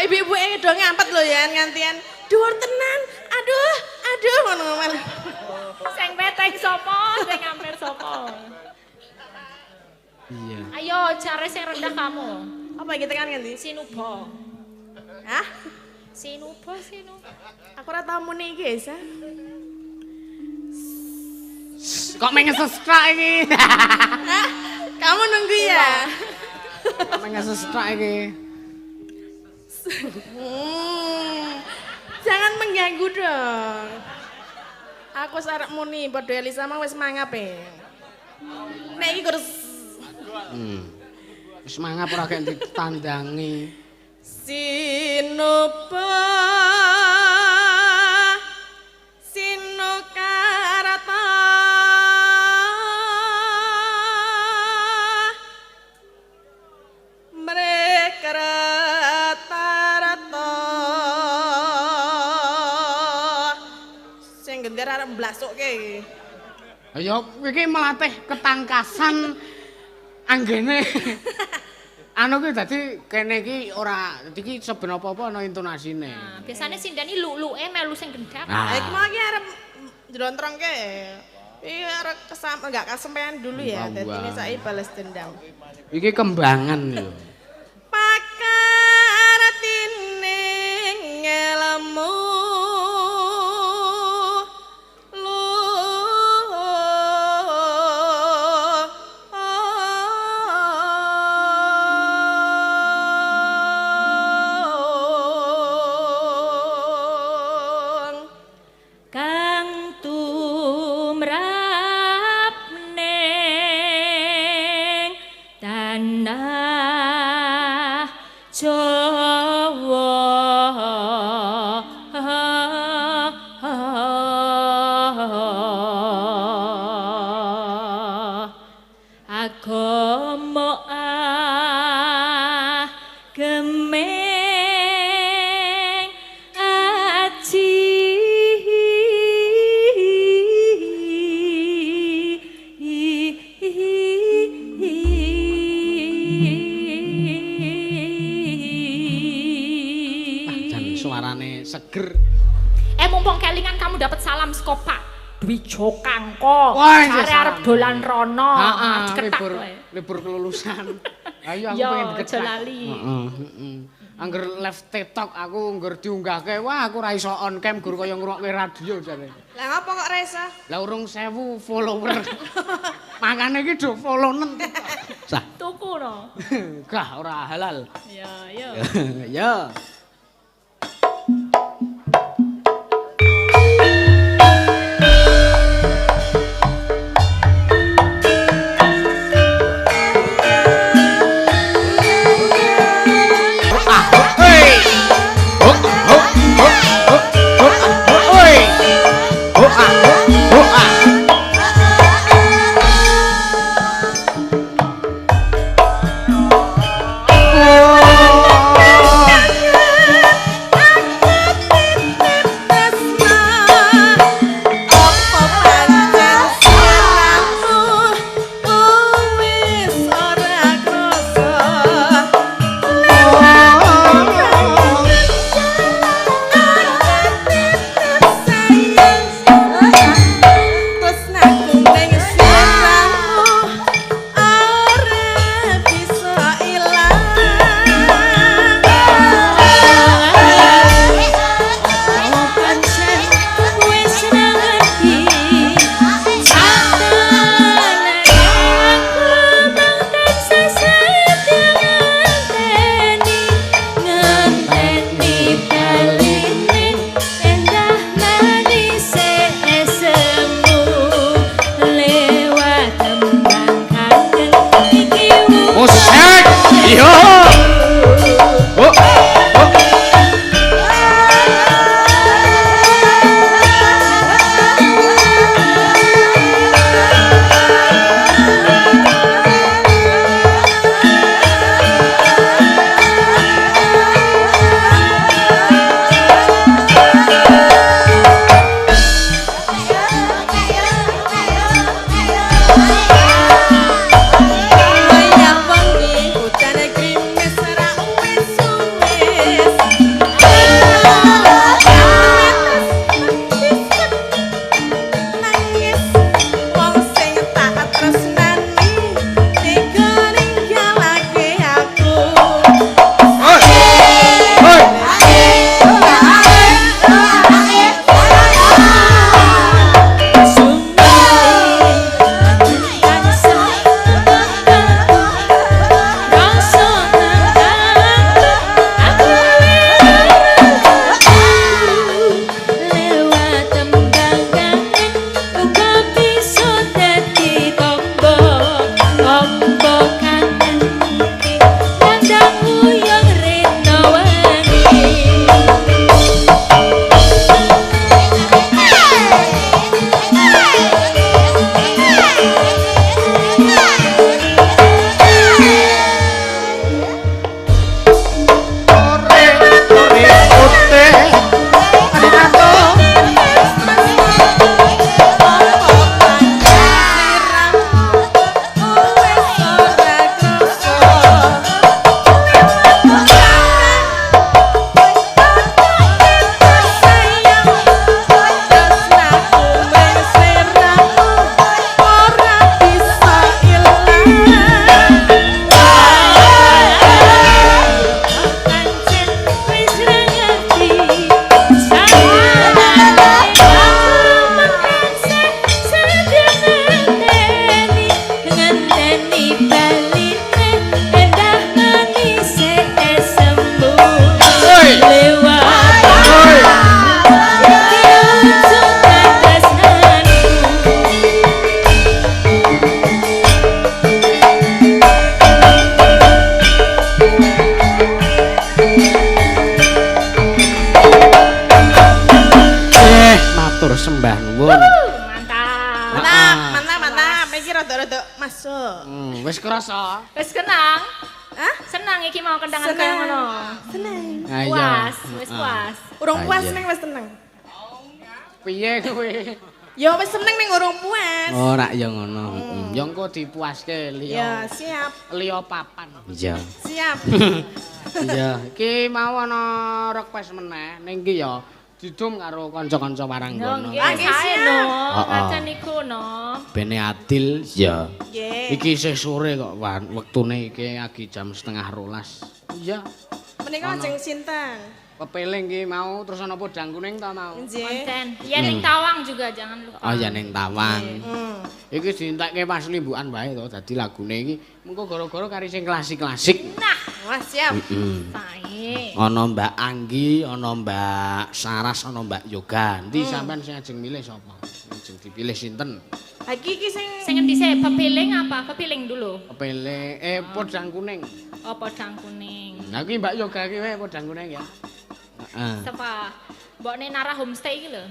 Ibu-ibu ini do ngampet lho ya ngantian. Dhuwur tenan. Aduh, aduh ngono ngomel. Sing peteng sapa? Sing ngampir sapa? Iya. Ayo cari sing rendah kamu. Apa iki tekan ngendi? Sinubo. Hah? Sinubo. Aku ora tau muni iki, Sa. Kok mengen sestra iki? Hah? Kamu nunggu ya? Kok mengen sestra iki? Jangan mengganggu dong. Aku sarek muni padha Elisa mang wis mangap e. Nek iki terus Wis mangap ora gek ditandangi. Sinupa Sinukarata Mrekrata sing gender arep mblasokke iki. Ya iki melatih ketangkasan anggene. Anu ki dadi kene iki ora dadi iki seben apa-apa ana intonasine. Nah, biasanya sindani lu-luke melu sing gendak. Ah. Iki mau iki arep njlontrongke. Iya, enggak kesampean dulu ya. Wah, Dadi ini wah. saya balas dendam. Iki kembangan yo. Pakartining ngelmu Kang tumrap ning tanah Jawa agama gemeng aji Jan suarane seger. Mumpung kelingan kamu dapat salam saka Pak Dwi Jokangko. Wah, iya, Jare arep salam. dolan rono. Heeh, Diketak libur kowe. libur kelulusan. Ayo aku Yo, pengen aja diketak. lali. Heeh. Angger live TikTok aku ngger diunggahke, wah aku ra iso on cam gur kaya ngrungokke radio jare. Lah ngapa kok Reza? Lah urung 1000 follower. Makane iki do follow-nen. Sah. Tuku no. Gah ora halal. Ya, ya. Ya. Mantap. Iki rada-rada masuk. Wis krasa. Wis kenang. Hah? Senang iki mau kendangan kaya ngono. Seneng. Ah, iya. Puas, wis puas. Urung Ah, puas iya. ning wis tenang. Piye kowe? Ya wis seneng ning urung puas. Ora ya ngono. Ya engko dipuaske Ya, liya. siap. Liya papan. Iya. Siap. Iya, iki mau ana request meneh ning iki ya didum karo kanca-kanca warang Yo kono. nggih sae no. Heeh. Kacan iku no. Bene adil ya. Nggih. Iki isih sore kok, Wan. Wektune iki lagi jam 11:30. Iya. Menika ajeng sinten? Pepeling iki mau terus ana podang kuning ta mau. Nggih. Konten. Ya ning Tawang juga jangan lupa. Oh ya ning Tawang. Hmm. Iki dientekke pas limbukan wae to dadi lagune iki mengko gara-gara kari sing klasik-klasik. Nah, Wah, siap. sae. Ana Mbak Anggi, ana Mbak Saras, ana Mbak Yoga. Endi sampean sing ajeng milih sapa? Ajeng dipilih sinten? Iki sing Sing ngendi sih pepiling apa? Pepiling dulu. Kepilih podang kuning. Oh, podang kuning. Nah iki Mbak Yoga iki wae podang kuning ya. Heeh. Sapa? Mbokne Nara Homestay iki lho.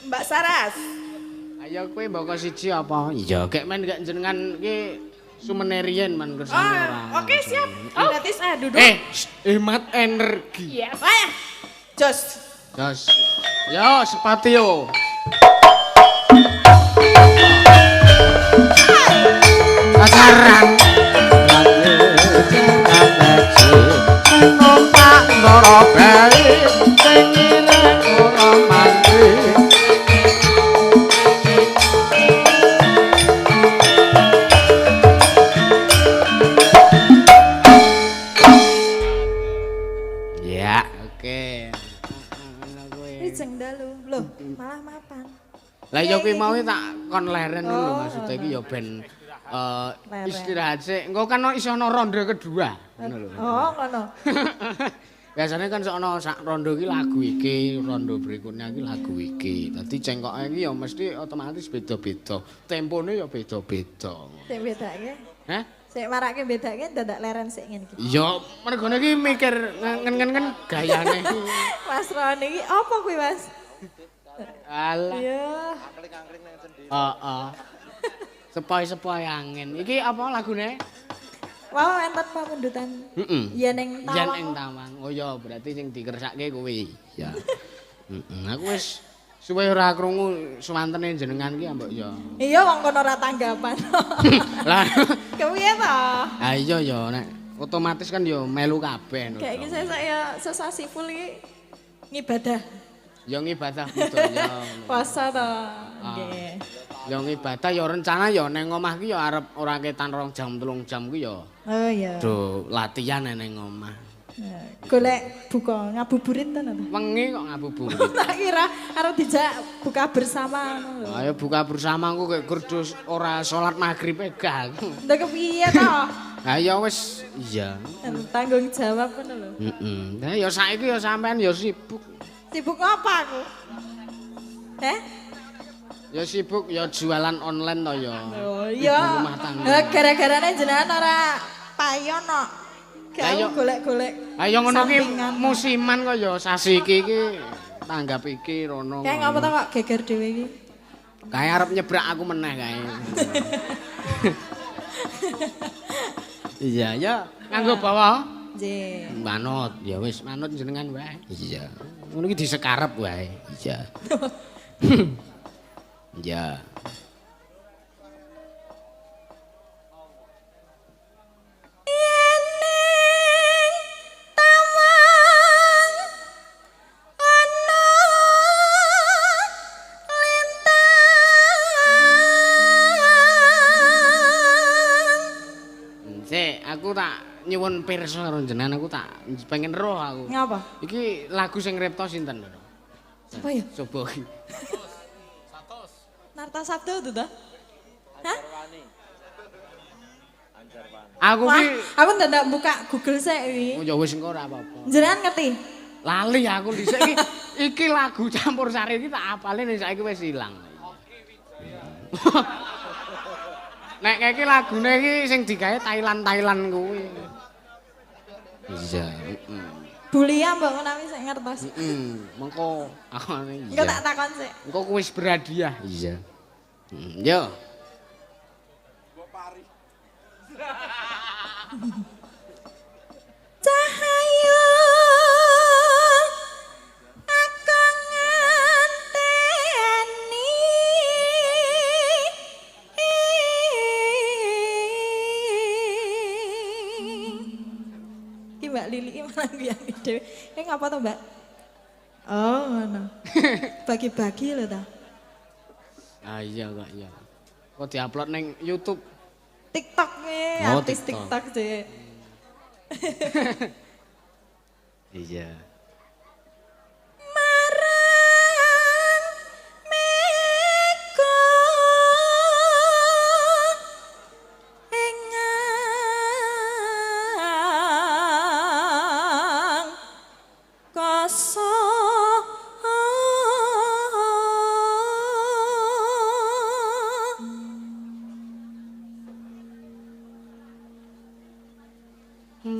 Mbak Saras. Ayo kowe mboko siji apa? Iya, kek men gak jenengan iki sumenerien man kersane ora. Oke, siap. Berarti saya duduk. Hemat energi. Yes. Wah, jos. Jos. Yo, sepati yo. Pacaran. Numpak ndara bae sing ireng ora mantri. Ya, oke. Ijeng dalu. Loh, malah mapan. Lah ya kuwi mau tak kon leren lho maksud iki ya ben istirahat sik. Engko kan iso ana ronde kedua ngono lho. Oh, ngono. Biasanya kan sono sak rondo iki lagu iki, rondo berikutnya iki lagu iki. Dadi cengkoke iki ya mesti otomatis beda-beda. Tempone ya beda-beda. Sik bedake. Hah? Sik marake bedake dadak leren sik ngene iki. Ya mergone iki mikir ngen-ngen gayane iki. Mas Roni iki apa kuwi, Mas? Alah. Iya. Heeh. Sepoi-sepoi angin. Iki apa lagune? Wow, enten pamundutan. Heeh. Ya ning Jan Tawang. ing Tawang. Oh ya, berarti sing dikersake kuwi. Ya. Aku wis suwe ora krungu suwantene jenengan ki mbok ya. Iya, wong kono ora tanggapan. Lah, Kepiye to? ha iya ya nek otomatis kan ya melu kabeh. Kayak iki saya sesasi full iki ngibadah. Ya ngibadah betul ya. Puasa to. Nggih. Ya ngibadah ya rencana ya ning omah ki ya arep ora ketan 2 jam 3 jam ki ya. Oh iya. Do latihan ning omah. Golek buka ngabuburit to. Wengi kok ngabuburit. Tak kira arep dijak buka bersama ngono lho. Ayo buka bersama aku kayak kurdus ora salat maghrib gak. Ndak kepiye to? Ha ya wis iya. Tanggung jawab ngono lho. Heeh. Nah ya saiki ya sampean ya sibuk. Sibuk apa aku? Ya sibuk ya jualan online to ya. Oh iya. Rumah tangga. Gara-garane jenengan ora payon no. Ayo. Gak golek-golek. Ayo ngono ki sampingan. musiman kok ya sasi iki tanggap iki rono. Kayak ngapa to kok geger dhewe iki? Kayak arep nyebrak aku meneh kae. Iya ya, nganggo bawa. Nggih. Manut, ya wis manut jenengan wae. Iya. Ngono ki disekarep wae. Iya. Iya. Sik, aku tak nyuwun pirsa karo jenengan aku tak pengen roh aku. Ngapa? Iki lagu sing ngripta sinten lho? Apa ya? Coba iki. Narta Sabdo itu toh? Hah? Aku Wah, ki aku ndak buka Google sik iki. oh ya wis engko ora apa-apa. Jenengan ngerti? Lali aku dhisik iki lagu campur sari iki tak apale nek saiki wis ilang. Nek iki lagune iki sing digawe Thailand kuwi. Iya, heeh. Bulia mbak menawi sik ngertos. Mengko akone Engko tak takon sik. Engko kuwis berhadiah. Iya. Yo. Cahaya aku ngenteni iki Mbak Lili iki malah guyani dhewe. Ngapa to Mbak? Oh ngono. Bagi-bagi lho ta. Ah iya kok iya. Kok diupload ning YouTube. TikTok Oh, artis TikTok. TikTok sih. Iya. Marang meko engang koso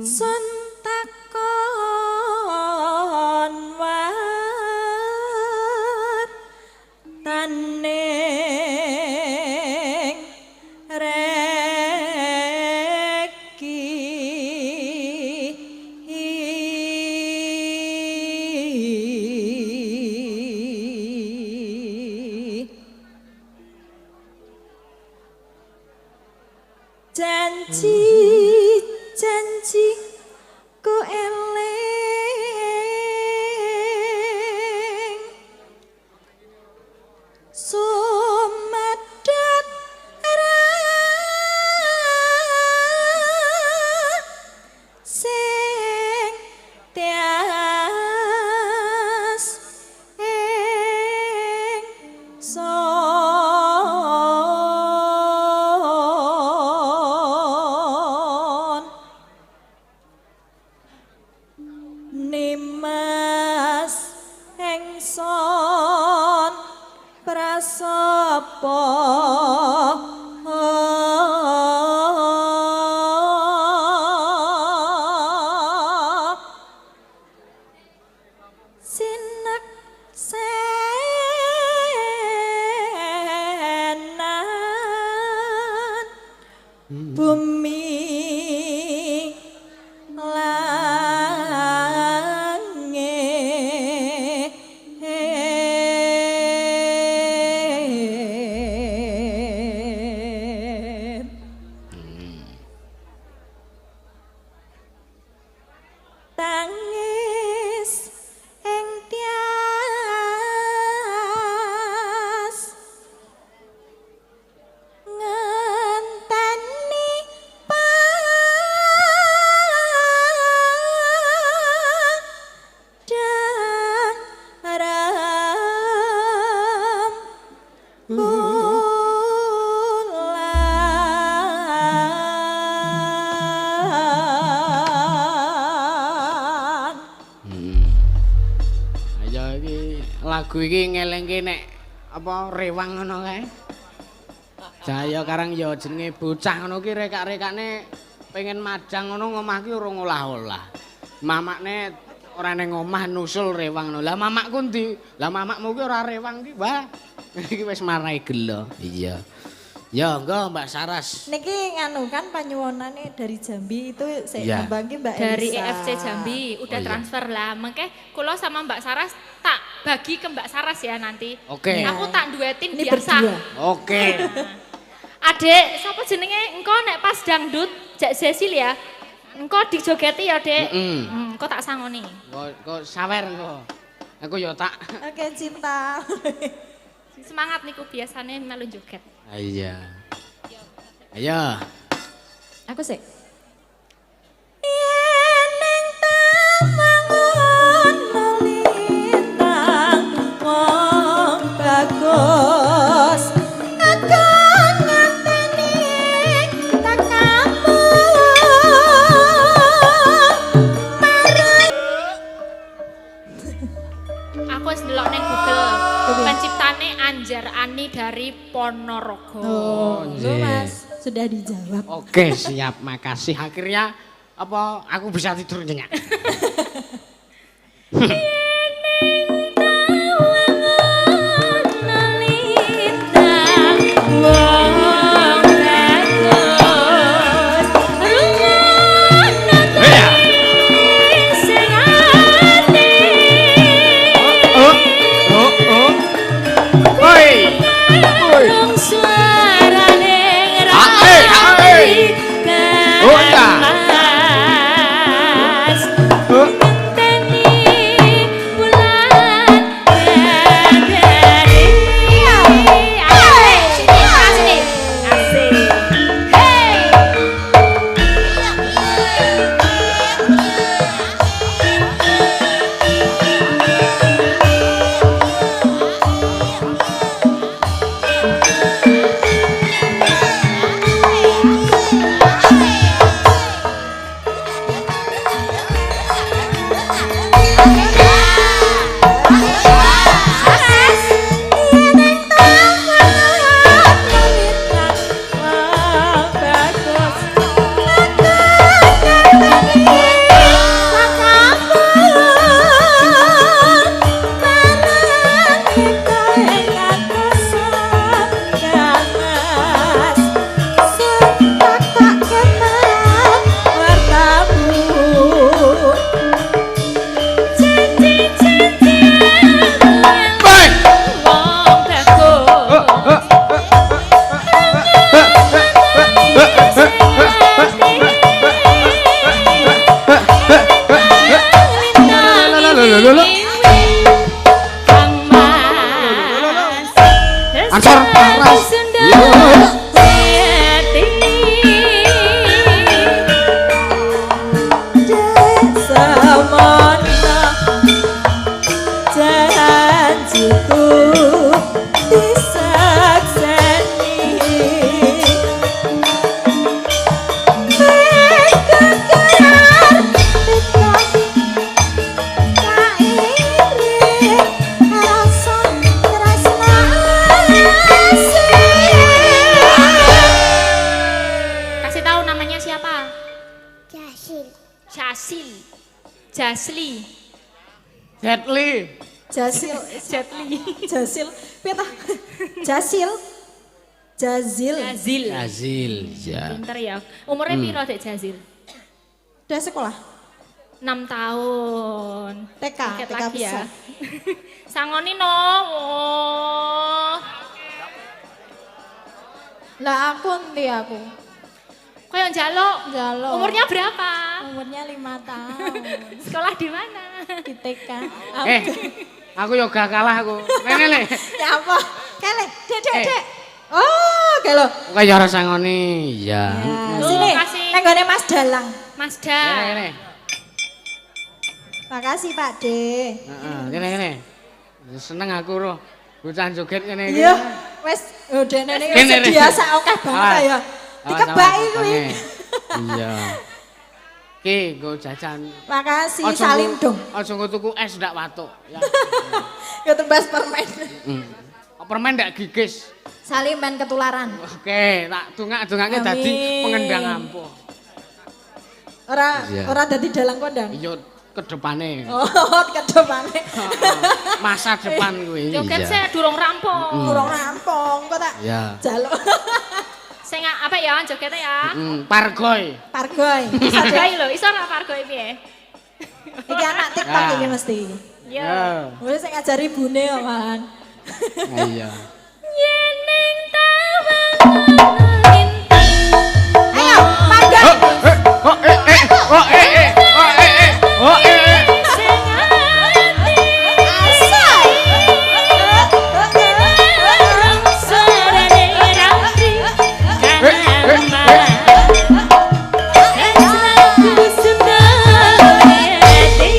Sun takon war taning reki janji janji ku eling sumedet sing tias ing son Nimas engson prasapa sinek senan bumi langit tangis ing tias ngenteni padang bulan Ayo iki lagu iki ngelingke nek apa rewang ngono kae. Jaya karang ya jenenge bocah ngono ki rekak-rekane pengen madang ngono ngomah ki urung olah-olah. Mamakne ora ning omah nusul rewang ngono. Lah mamakku ndi? Lah mamakmu ki ora rewang ki, Wah. Iki wis marai gelo. Iya. Ya, engko Mbak Saras. niki nganu kan panyuwunane dari Jambi itu saya Iya. nambangin Mbak Dari Elisa. EFC Jambi udah Oh, iya. transfer lah. Mengke kula sama Mbak Saras tak bagi ke Mbak Saras ya nanti. Oke. Aku tak duetin Ini biar sah. berdua. Oke. Adek, sapa jenenge? Engko nek pas dangdut Jak Cecil ya. Engko dijogeti ya, Dek. Engko tak sangoni. Kok sawer engko. Aku ya tak. Oke cinta. Semangat niku biasanya melu joget. Iya. Ayo. Aku sih. Yen ning tamangon melintang wong bagus akan ngenteni tekamu Aku wis ndelok ning Google. Penciptane Anjar Ani dari Ponorogo. Oh, lu iya. Mas sudah dijawab. Oke, siap. Makasih. Akhirnya apa aku bisa tidur nyenyak. Ansor paras. Jasli. Jetli. Jasil. Jetli. Jasil. Piye ta? Jasil. Jazil. Jazil. Jazil, ya. Pinter ya. Umurnya piro Dek Jazil? Udah sekolah? 6 tahun. TK, Dikit TK lagi ya. besar. Sangoni no. Oh. Lah aku endi aku? Kok yang jaluk? Jaluk. Umurnya berapa? Umurnya 5 tahun. Sekolah di mana? Di TK. Aku yo gak kalah aku. Rene le. Ya apa? Kele, Dek. Oh, kelo. Kok ya rasa ngoni, ya. Ya, Tuh, sini. kasih. Nang gone Mas Dalang. Masda. Rene. Makasih Pak D. Heeh, kene. Seneng aku roh. Bocah joget kene iki. Iya, wes dene iki Kene, sedia Re. sak akeh banget Ah. ya. Dikebaki kuwi. Iya. Ki, nggo jajan. Makasih salim dong. Aja nggo tuku es ndak watuk. Ya. Ya tembas permen. Permen ndak gigis. Salim men ketularan. Oke, tak dongake dadi Amin. pengendang ampuh. Iya. Ora dadi dalang kondang. Iya, ke depane. Oh, kedepane. Masa depan kuwi. Joget Iya. saya durung rampung. Kurang rampung kok tak Ya. jaluk. Saya nggak apa ya jogetnya ya. Pargoy. Pargoy. Pargoy lho, iso ora pargoy piye? Iki anak TikTok Ya. iki mesti. Yo. Wis sing ngajari bune kok, Man. Iya. Yeneng tawangan lintang. Ayo, Pargoy. Sing ati Asal. serane rapi kanama. Aku senang hati.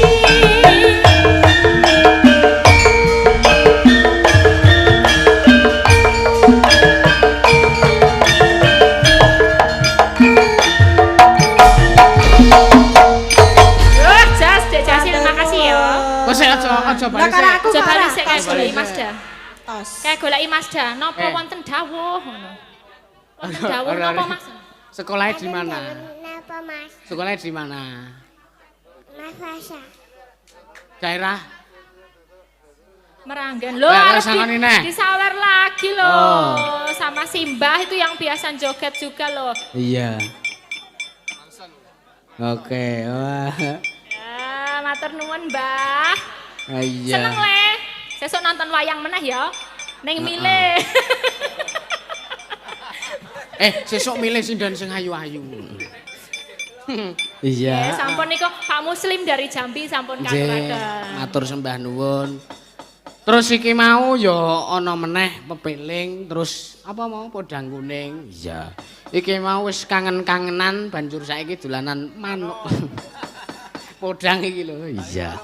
Jas, Dek Jasil, makasih ya. Kok sik aja Lah balik karo sik. aku Coba marah. dhisik kayak goleki Masda. Tos. Kayak goleki Masda, napa Eh. wonten dawuh ngono. Wonten dawuh Ora, napa ora. Mas? Sekolahnya di mana? Kenapa mas? Sekolahnya di mana? Mas Fasha. Daerah Meranggen. Loh, Lah, harus sangoni neh. disawer lagi loh. Oh. Sama Simbah itu yang biasa joget juga loh. iya. Oke, wah. Ya, matur nuwun, Mbah. Iya. Seneng le. Sesuk nonton wayang meneh ya. Ning milih. Sesuk milih sindan sing ayu-ayu. Ya, Iya. sampun niku Pak Muslim dari Jambi sampun Nggih, katuraken. matur sembah nuwun. Terus iki mau ya ana meneh pepiling, terus apa mau podang kuning. Iya. Iki mau wis kangen-kangenan banjur saiki dolanan manuk. Podang iki lho. Iya.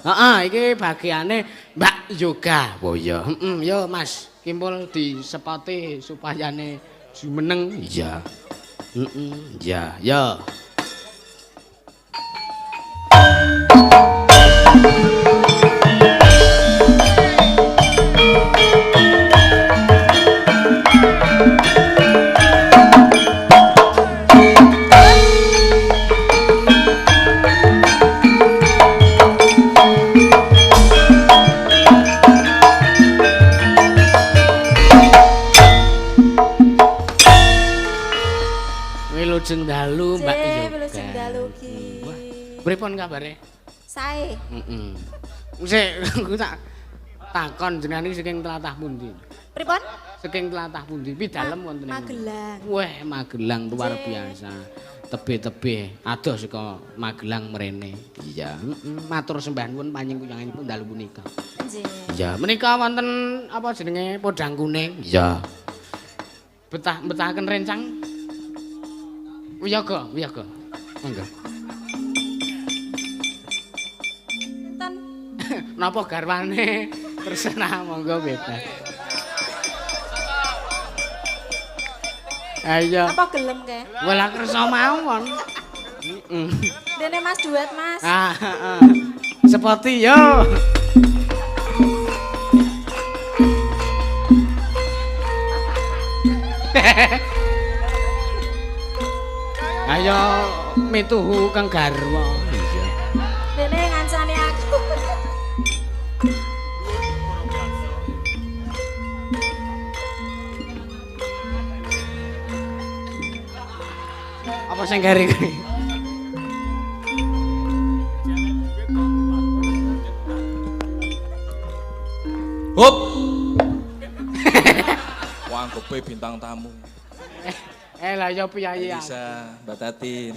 Heeh, iki bagiane Mbak Yoga. Oh iya. Yo Mas, kimpul disepoti supayane jumeneng. Iya. Iya, yo. Wilujeng dalu Mbak Yoga. Wilujeng dalu ki. Pripun kabare? Sae. Sik, aku tak takon jenengan iki saking tlatah pundi? Pripun? Saking tlatah pundi? Pidalem wonten ing Magelang. Wah, Magelang luar biasa. Tebih-tebih adoh saka Magelang mrene. Iya, matur sembah nuwun panjenenganipun dalu punika. Nggih. Iya, menika wonten apa jenenge podang kuning? Iya. Betahaken rencang? Wiyaga. Monggo. Enten. Napa garwane terserah monggo bebas. Ayo. Apa gelem ke? Wala kersa mawon. Dene Mas duet, Mas. Sepoti yo. Ayo mituhu kang garwa. Iya. Dene ngancani aku. Apa sing keri kuwi? Hop. Wah, anggope bintang tamu. Lah ya piyayi ya. Bisa, Mbak Tatin.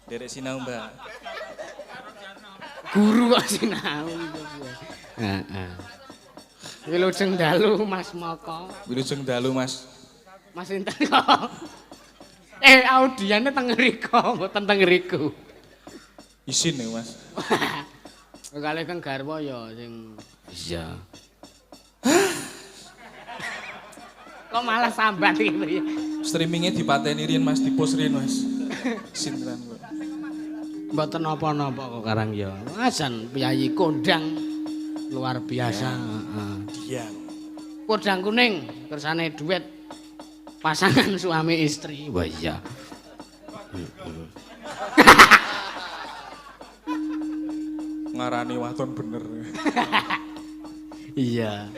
Derek sinau, Mbak. Guru kok sinau. Heeh. Wilujeng dalu Mas Moko. Wilujeng dalu, Mas. Mas Inten kok. Audiane teng ngriko, mboten teng ngriku. Isin nih, Mas. Kalih kang garwa ya sing iya. Kok malah sambat iki piye? Streamingnya dipateni riyen, Mas, di-post riyen, Mas. Isin tenan kok. Mboten napa-napa kok karang ya. Asan piyayi kondang luar biasa, heeh. Diam. Kodang kuning kersane duet pasangan suami istri. Wah iya. Ngarani waton bener. Iya.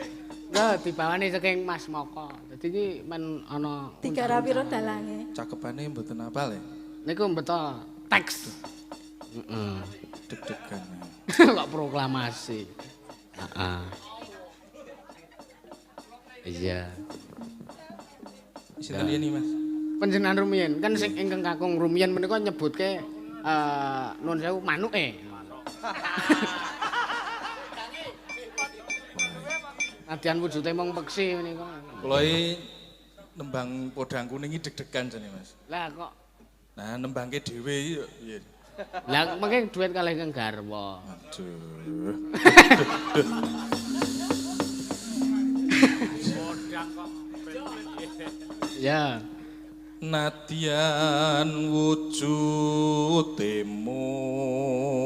Nah, dibawane saking Mas Moko. Dadi iki men ana Tiga piro dalange? Cakepane mboten apal ya. niku mbeto teks. Heeh. Deg-degan. Kok proklamasi. Heeh. Iya. Sinten riyen iki, Mas? Panjenengan rumiyin kan sing ingkang kakung rumiyin menika nyebutke nuwun sewu manuke. Nadyan wujude mung peksi menika. Kula iki nembang podang kuning iki deg-degan jane, Mas. Lah kok Nah, nembangke dhewe iki yo piye? lah mengke duit kalih kang garwa. Aduh. Ya. Nadyan wujude mung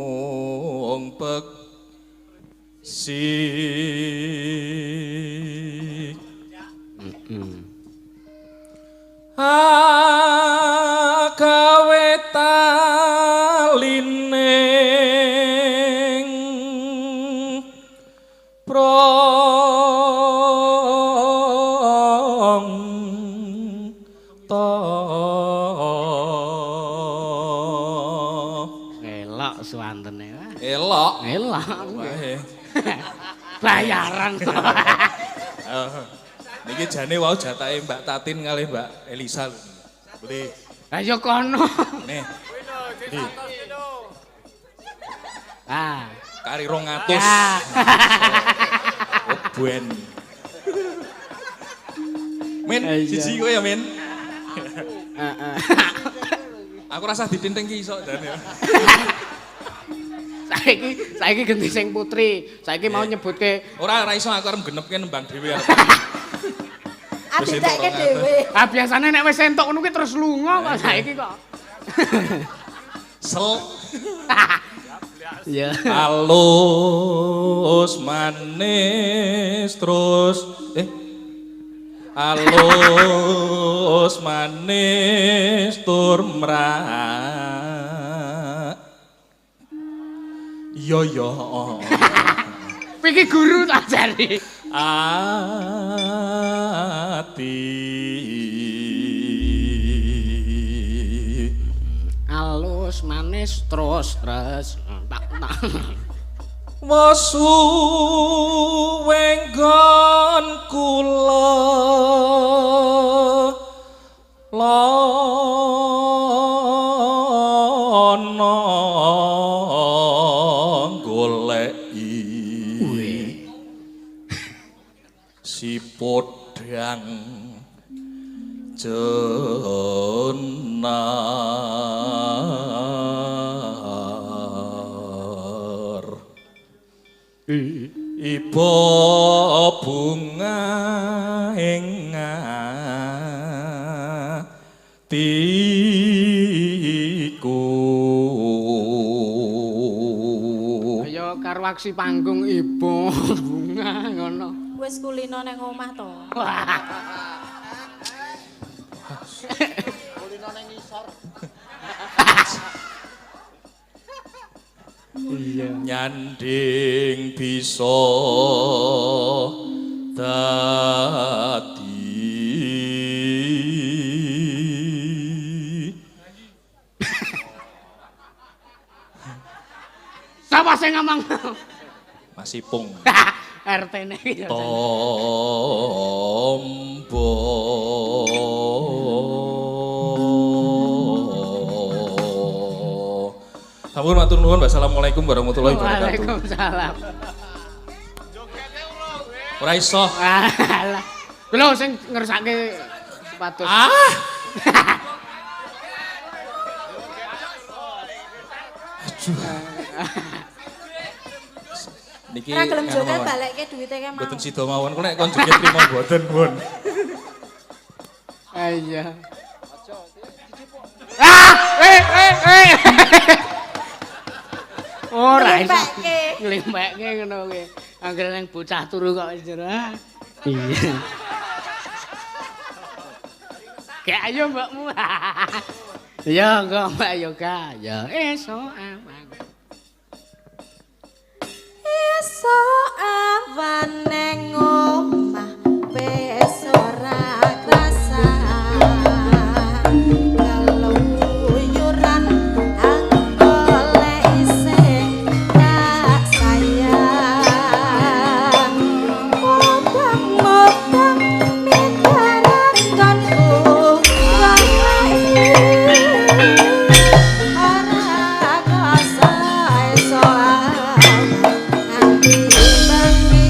peksi. Gawe talining Niki jane wau jatahe Mbak Tatin kalih Mbak Elisa lho. Boleh. Lah ya kono. Nih. Ah, Kari 200. ya. Buen. Min, siji kowe ya, Min. Heeh. Aku rasa ditinting ki iso jane. Saiki ganti sing putri. Saiki mau nyebutke Ora iso aku arep genepke nembang dhewe arep. Aditekke dhewe. ah biasane nek wis entuk ngono ki terus lunga kok saiki kok. Sel. Iya. Alus manis terus alus manis tur mrak. Yo. Iki guru tak jari. Ati Alus manis terus tak. Wasu wenggon kula lono goleki si podang jenar iba bunga ing atiku Ayo karo aksi panggung ibu bunga ngono. Wis kulino nang omah to. Iya. nyanding bisa dadi Sapa sing ngomong? Mas Ipung RT-ne iki. tombo Sampun matur nuwun. Wassalamualaikum warahmatullahi wabarakatuh. Waalaikumsalam. Ora iso. Alah. Lho sing ngersake sepatu. Niki Ora gelem anu joget mawon. balekke duwite ke mau. Mboten sida mawon kok nek kon joget trimo mboten pun. Iya. Ah! Ora iso. Nglimpekke ngono kuwi. Anggere nang bocah turu kok wis jero. Iya. Kayak ayo mbakmu. Ya engko Mbak Yoga. Ya esok awan. Esok awan nang omah wis ora krasa. Keluyuran anggolek sing tak sayang. Mobang-mobang mikarakanku ora kasa esok awan nganti bengi.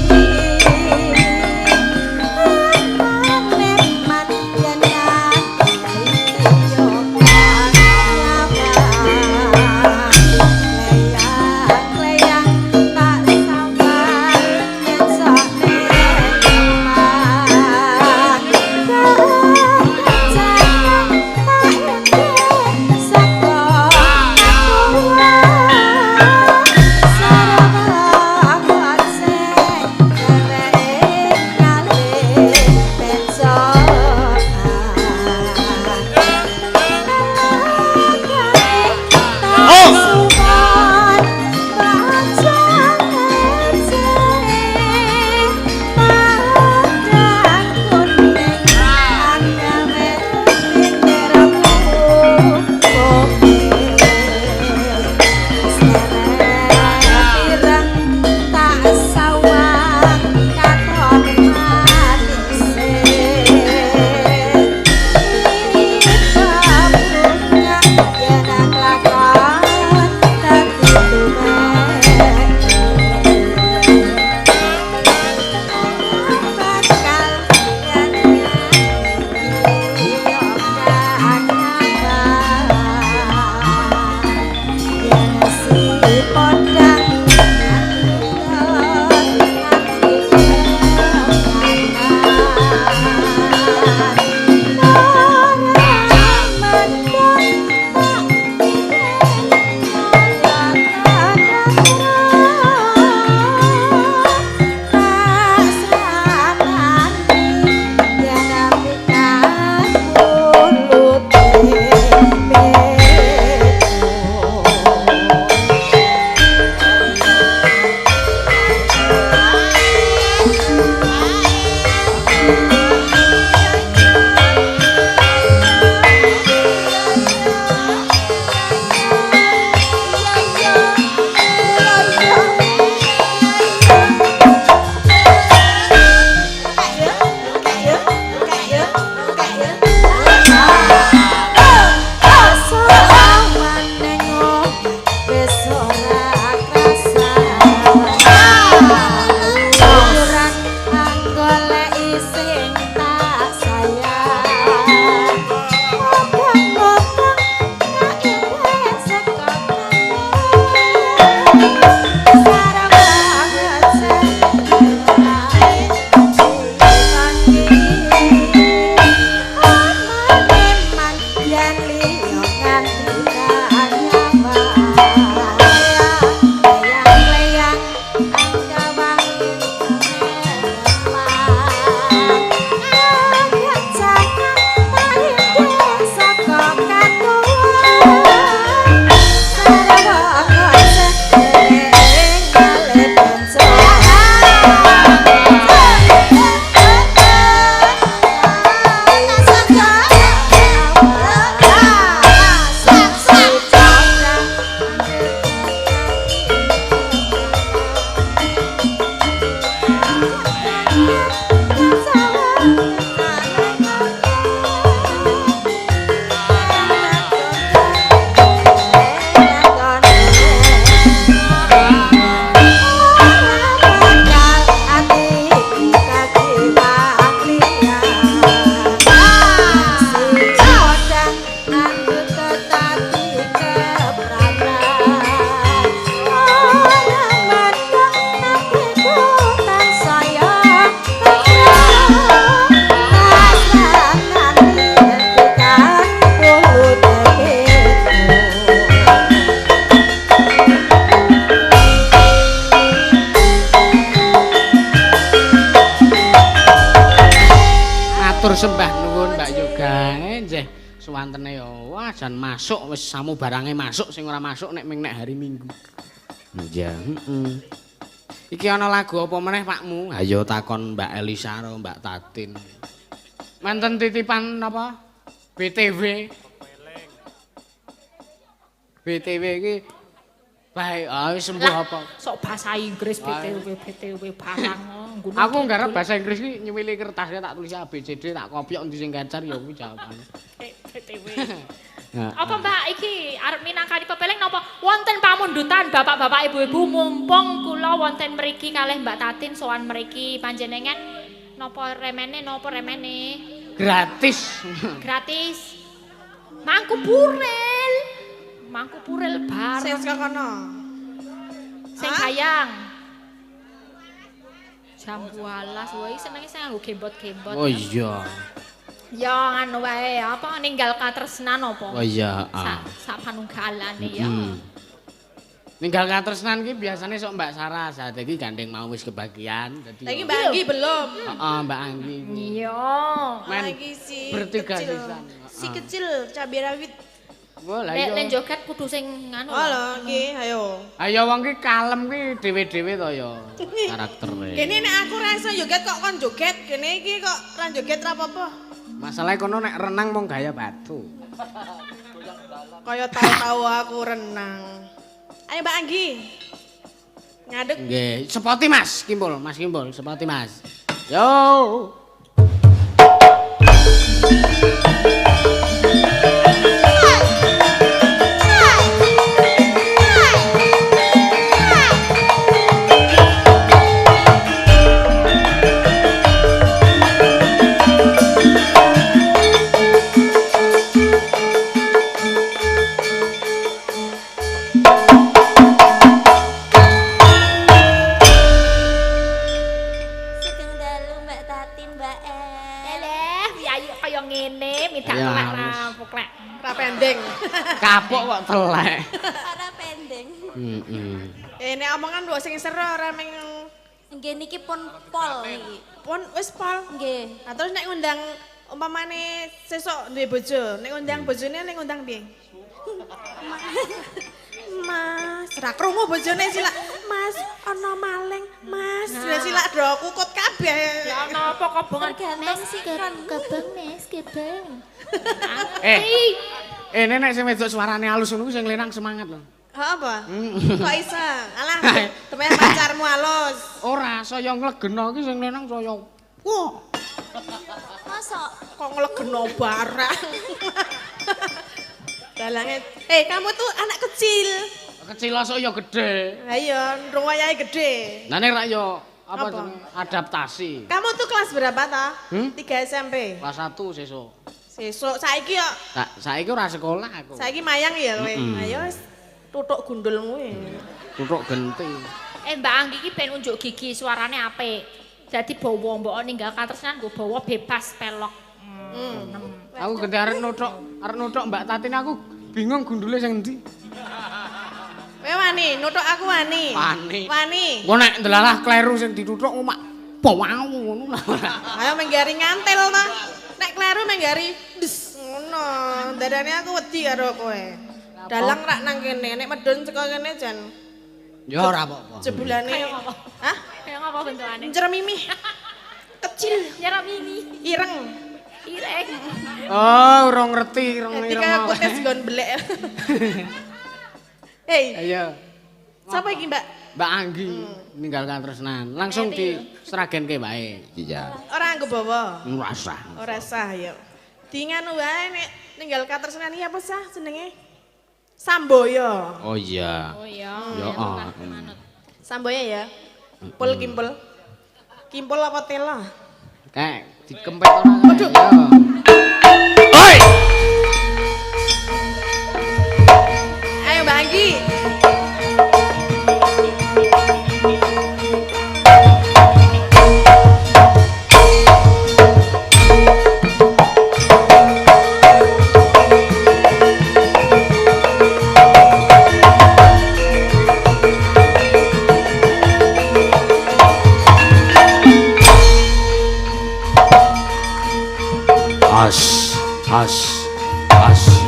Matur sembah nuwun Mbak Yoga. Nggih, suwantene ya wah jan masuk wis samu barange masuk sing ora masuk nek ming nek hari Minggu. Iya, heeh. Iki ana lagu apa meneh Pakmu? Ayo takon Mbak Elisa karo Mbak Tatin. Manten titipan apa? BTW. BTW iki bae wis sembuh apa? Sok bahasa Inggris BTW barang. Aku nggarap bahasa Inggris iki nyuwili kertasnya tak tulis ABCD tak kopyok endi sing kancar ya kuwi jawabane. BTW. Apa Mbak iki arep minangkani pepeleng napa wonten pamundutan bapak-bapak ibu-ibu mumpung kula wonten mriki kalih Mbak Tatin sowan mriki panjenengan napa remene Gratis. gratis mangku purel bar Sing saka kono. sing hayang jam 12 wae senenge sing nganggo gembot-gembot Oh iya. ya anu wae apa ninggal katresnan apa Oh iya. sak panunggalane ya Ninggal katresnan ki biasane sok Mbak Sarah, saat iki gandeng mau wis kebagian dadi. Lagi Mbak Anggi belum. Heeh, Mbak Anggi. iya Men Lagi si bertiga kecil. sisan. Si kecil cabai rawit. Oh lah nek iya. joget kudu sing nganu Oh lho, nggih, ayo. Ayo wong ki kalem ki dhewe-dhewe to ya karaktere. Kene nek aku ra iso joget kok kon joget, kene iki kok ra joget ra apa-apa. Masalahe kono nek renang mung gaya batu. Kaya tahu-tahu aku renang. Ayo Mbak Anggi. Ngadeg. Nggih, sepoti Mas Kimpul, Mas Kimpul, sepoti Mas. Yo. Sugeng dalu Mbak Tatin, Mbak eleh piyayi kaya ngene midak Ya, telek harus. rampuk lek Ra pendeng. Kapok kok telek. Para pendeng. Nek omongan mbok sing seru ora meng Nggih niki pun pol niki. pon wis pol. Nggih. Nah, terus nek ngundang umpamane sesuk duwe bojo, nek ngundang bojone nek ngundang piye? Mas, ra krungu bojone sila. Mas, ana maling, Mas. Nah. Sila do kukut kabeh. ya ana apa kobongan Organes sih kan. kebeng mes kebeng Nenek sing wedok suarane halus ngono kuwi sing lenang semangat lho. Ha apa? Kok iso? Alah, temen pacarmu halus. Ora saya nglegeno iki sing lenang saya. Wah. Masa Kok nglegeno barang. Dalange, kamu tuh anak kecil. Kecil sok ya gede. Lah iya, ndung wayahe gede. Nah nek rak yo apa Apa? jenenge adaptasi. Kamu tuh kelas berapa ta? 3 SMP. Kelas 1 sesuk. Sesuk saiki yo. Saiki ora sekolah aku. Saiki mayang ya kowe. Ayo wis tutuk gundulmu ya. Tutuk genti. Mbak Anggi iki ben unjuk gigi suarane apik dadi bawa mbok ninggal katresnan nggo bawa bebas pelok Aku gede arep nutuk Mbak Tatin aku bingung gundule sing endi. Kowe wani, nutuk aku wani. Wani. Wani. Engko nek ndelalah kleru sing ditutuk mak bawau ngono lah. Ayo menggari ngantil ta. Nek kleru menggari des ngono. Dadane aku wedi karo kowe. Dalang rak nang kene, nek medun saka kene jan Ya ora apa-apa. jebulane. Kayak apa? Hah? kaya ngapa bentukane Jeremimi. Kecil, nyerap ini ireng. ireng Oh, ora ngerti, ora Jadi ngerti. kayak aku tes gon belek. Hei, Ayo. siapa iki Mbak? Mbak Anggi ninggalkan tresnan. Langsung di seragenke wae. Iya. Orang anggo bawa. Ora usah. Ora sah ya. Di nganu wae nek ninggal katresnan iki apa sah jenenge? Samboyo. Oh iya. oh iya Ya, Samboyo ya. Pul kimpul. Kimpul apa tela? Kayak dikempet orang. Waduh. Ya. Oi! Ayo Mbak Anggi. As, as, as.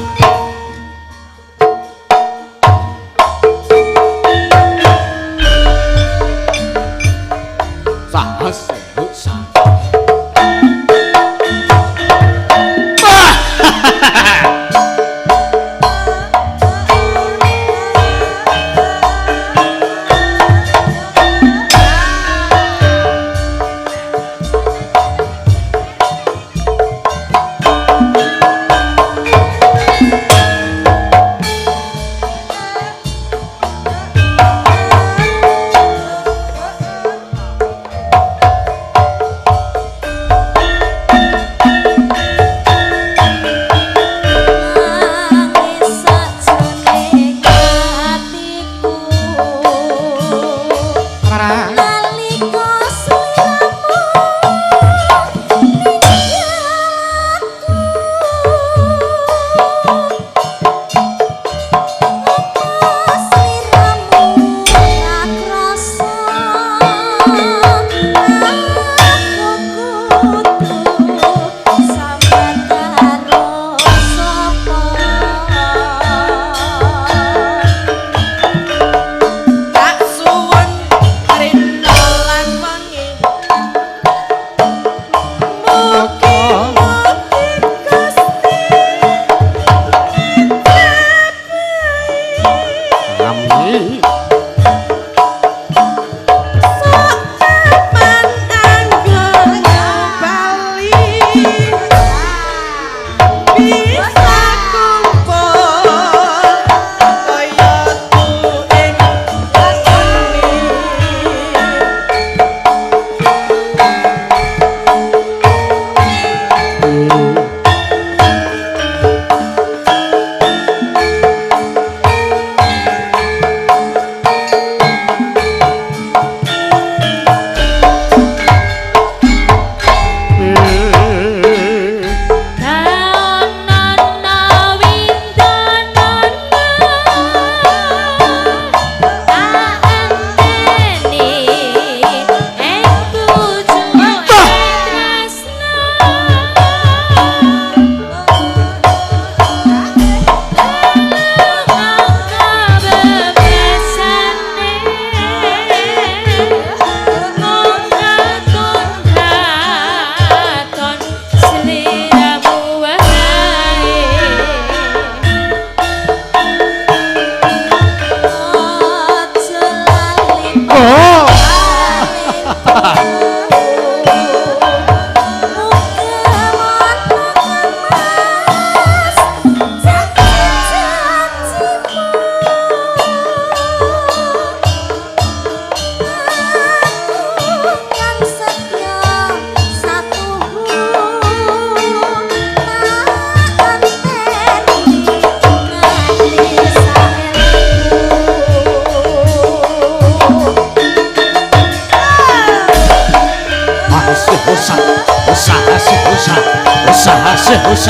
Sahas, sahas.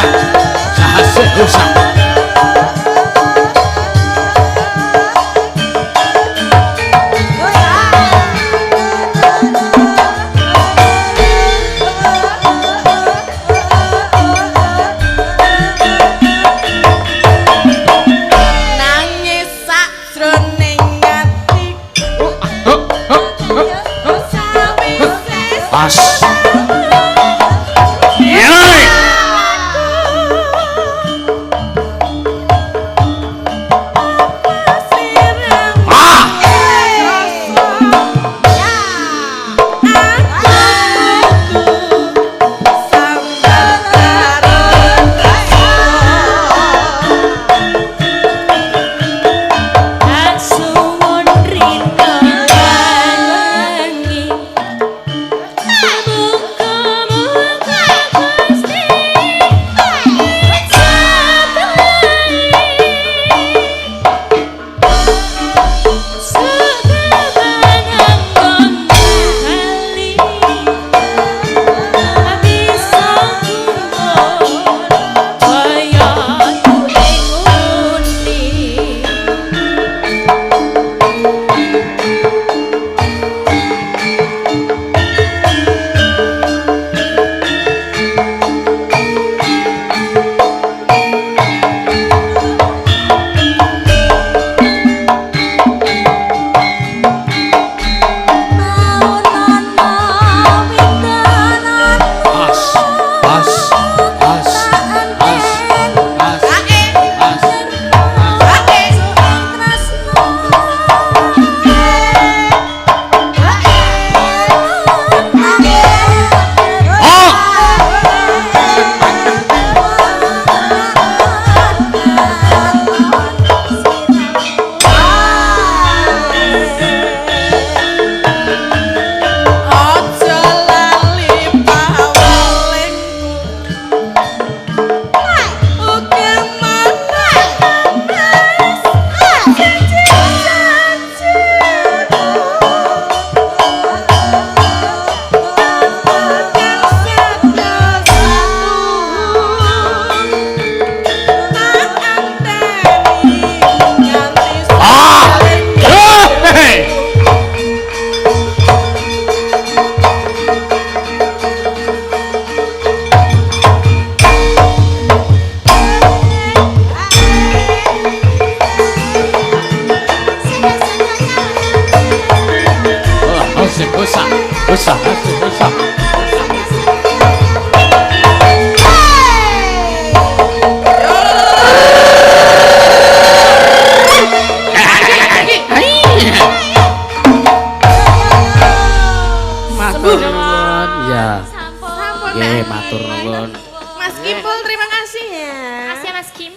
Nggih, matur nuwun. Mas Kimpul terima kasih ya. Makasih ya Mas Kim.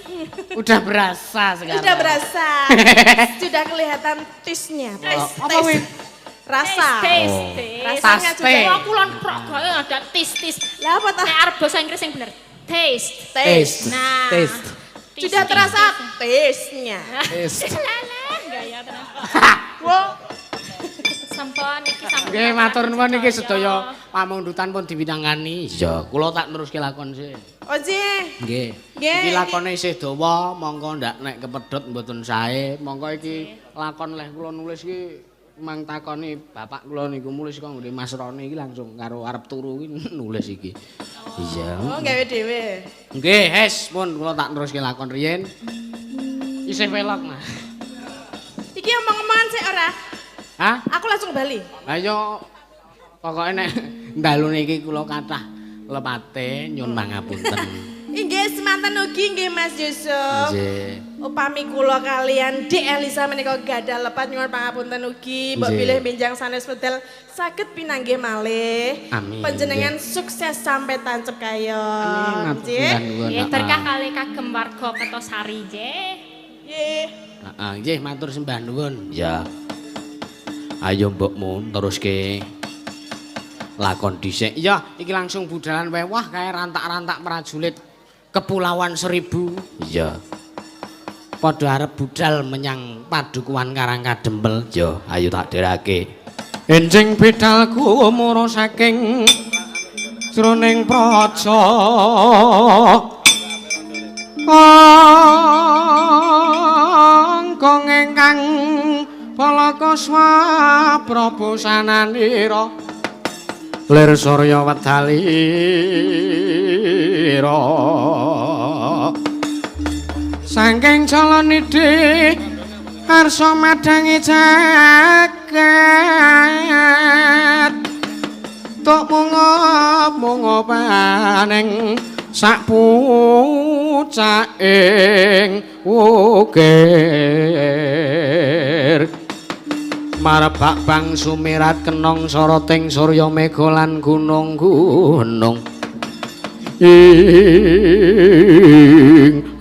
Udah berasa sekarang. Sudah berasa. Sudah kelihatan tisnya. Apa wih? Rasa. Taste. Rasanya Taste. juga. Wah, kulon prok gawe ada tis. Lah apa tah? Nek arep bahasa Inggris yang bener. Taste. Taste. Nah. Taste. Sudah terasa taste-nya. Lalah, gaya tenan. Wow. Sampun iki sampun. Nggih, matur nuwun iki sedaya pamundutan pun diwinangani. Iya, kula tak neruske lakon sih. Oji. Nggih. Nggih. Iki lakone isih dawa, monggo ndak nek kepedhot mboten sae. Monggo iki lakon leh kula nulis iki mang takoni bapak kula niku nulis kok nggone Mas Roni iki langsung karo arep turu iki nulis iki. Iya. Oh, gawe dhewe. Nggih, hes pun kula tak neruske lakon riyen. Isih velog, Mas. Iki omong-omongan sik ora? Hah? Aku langsung bali. Ayo pokoke nek dalu niki kula kathah lepate nyun pangapunten. Inggih semanten ugi nggih Mas Yusuf. Nggih. Upami kula kalian Dik Elisa menika gadah lepat nyuwun pangapunten ugi mbok Nggih. bilih benjang sanes medal saged pinanggih malih. Amin. Panjenengan sukses sampai tancep kaya. Amin, Nggih. matur Nggih, berkah kali kagem warga Kertosari nggih. Nggih. Heeh, nggih matur sembah nuwun. Ya. Ayo mbokmu teruske lakon dhisik. Iya, iki langsung budalan wae. Wah, kae rantak-rantak prajurit Kepulauan Seribu. Iya. Padha arep budal menyang padukuhan Karangkadempel. Ya, ayo tak derake. Enjing bedalku mara saking jroning praja. Angkong ingkang palakaswa prabusananira lir surya wedalira saking calanidhe arsa madangi jagat tok mungo paning sak pucaking ukir marebak bang sumirat kenong soroting surya mega lan gunung-gunung ing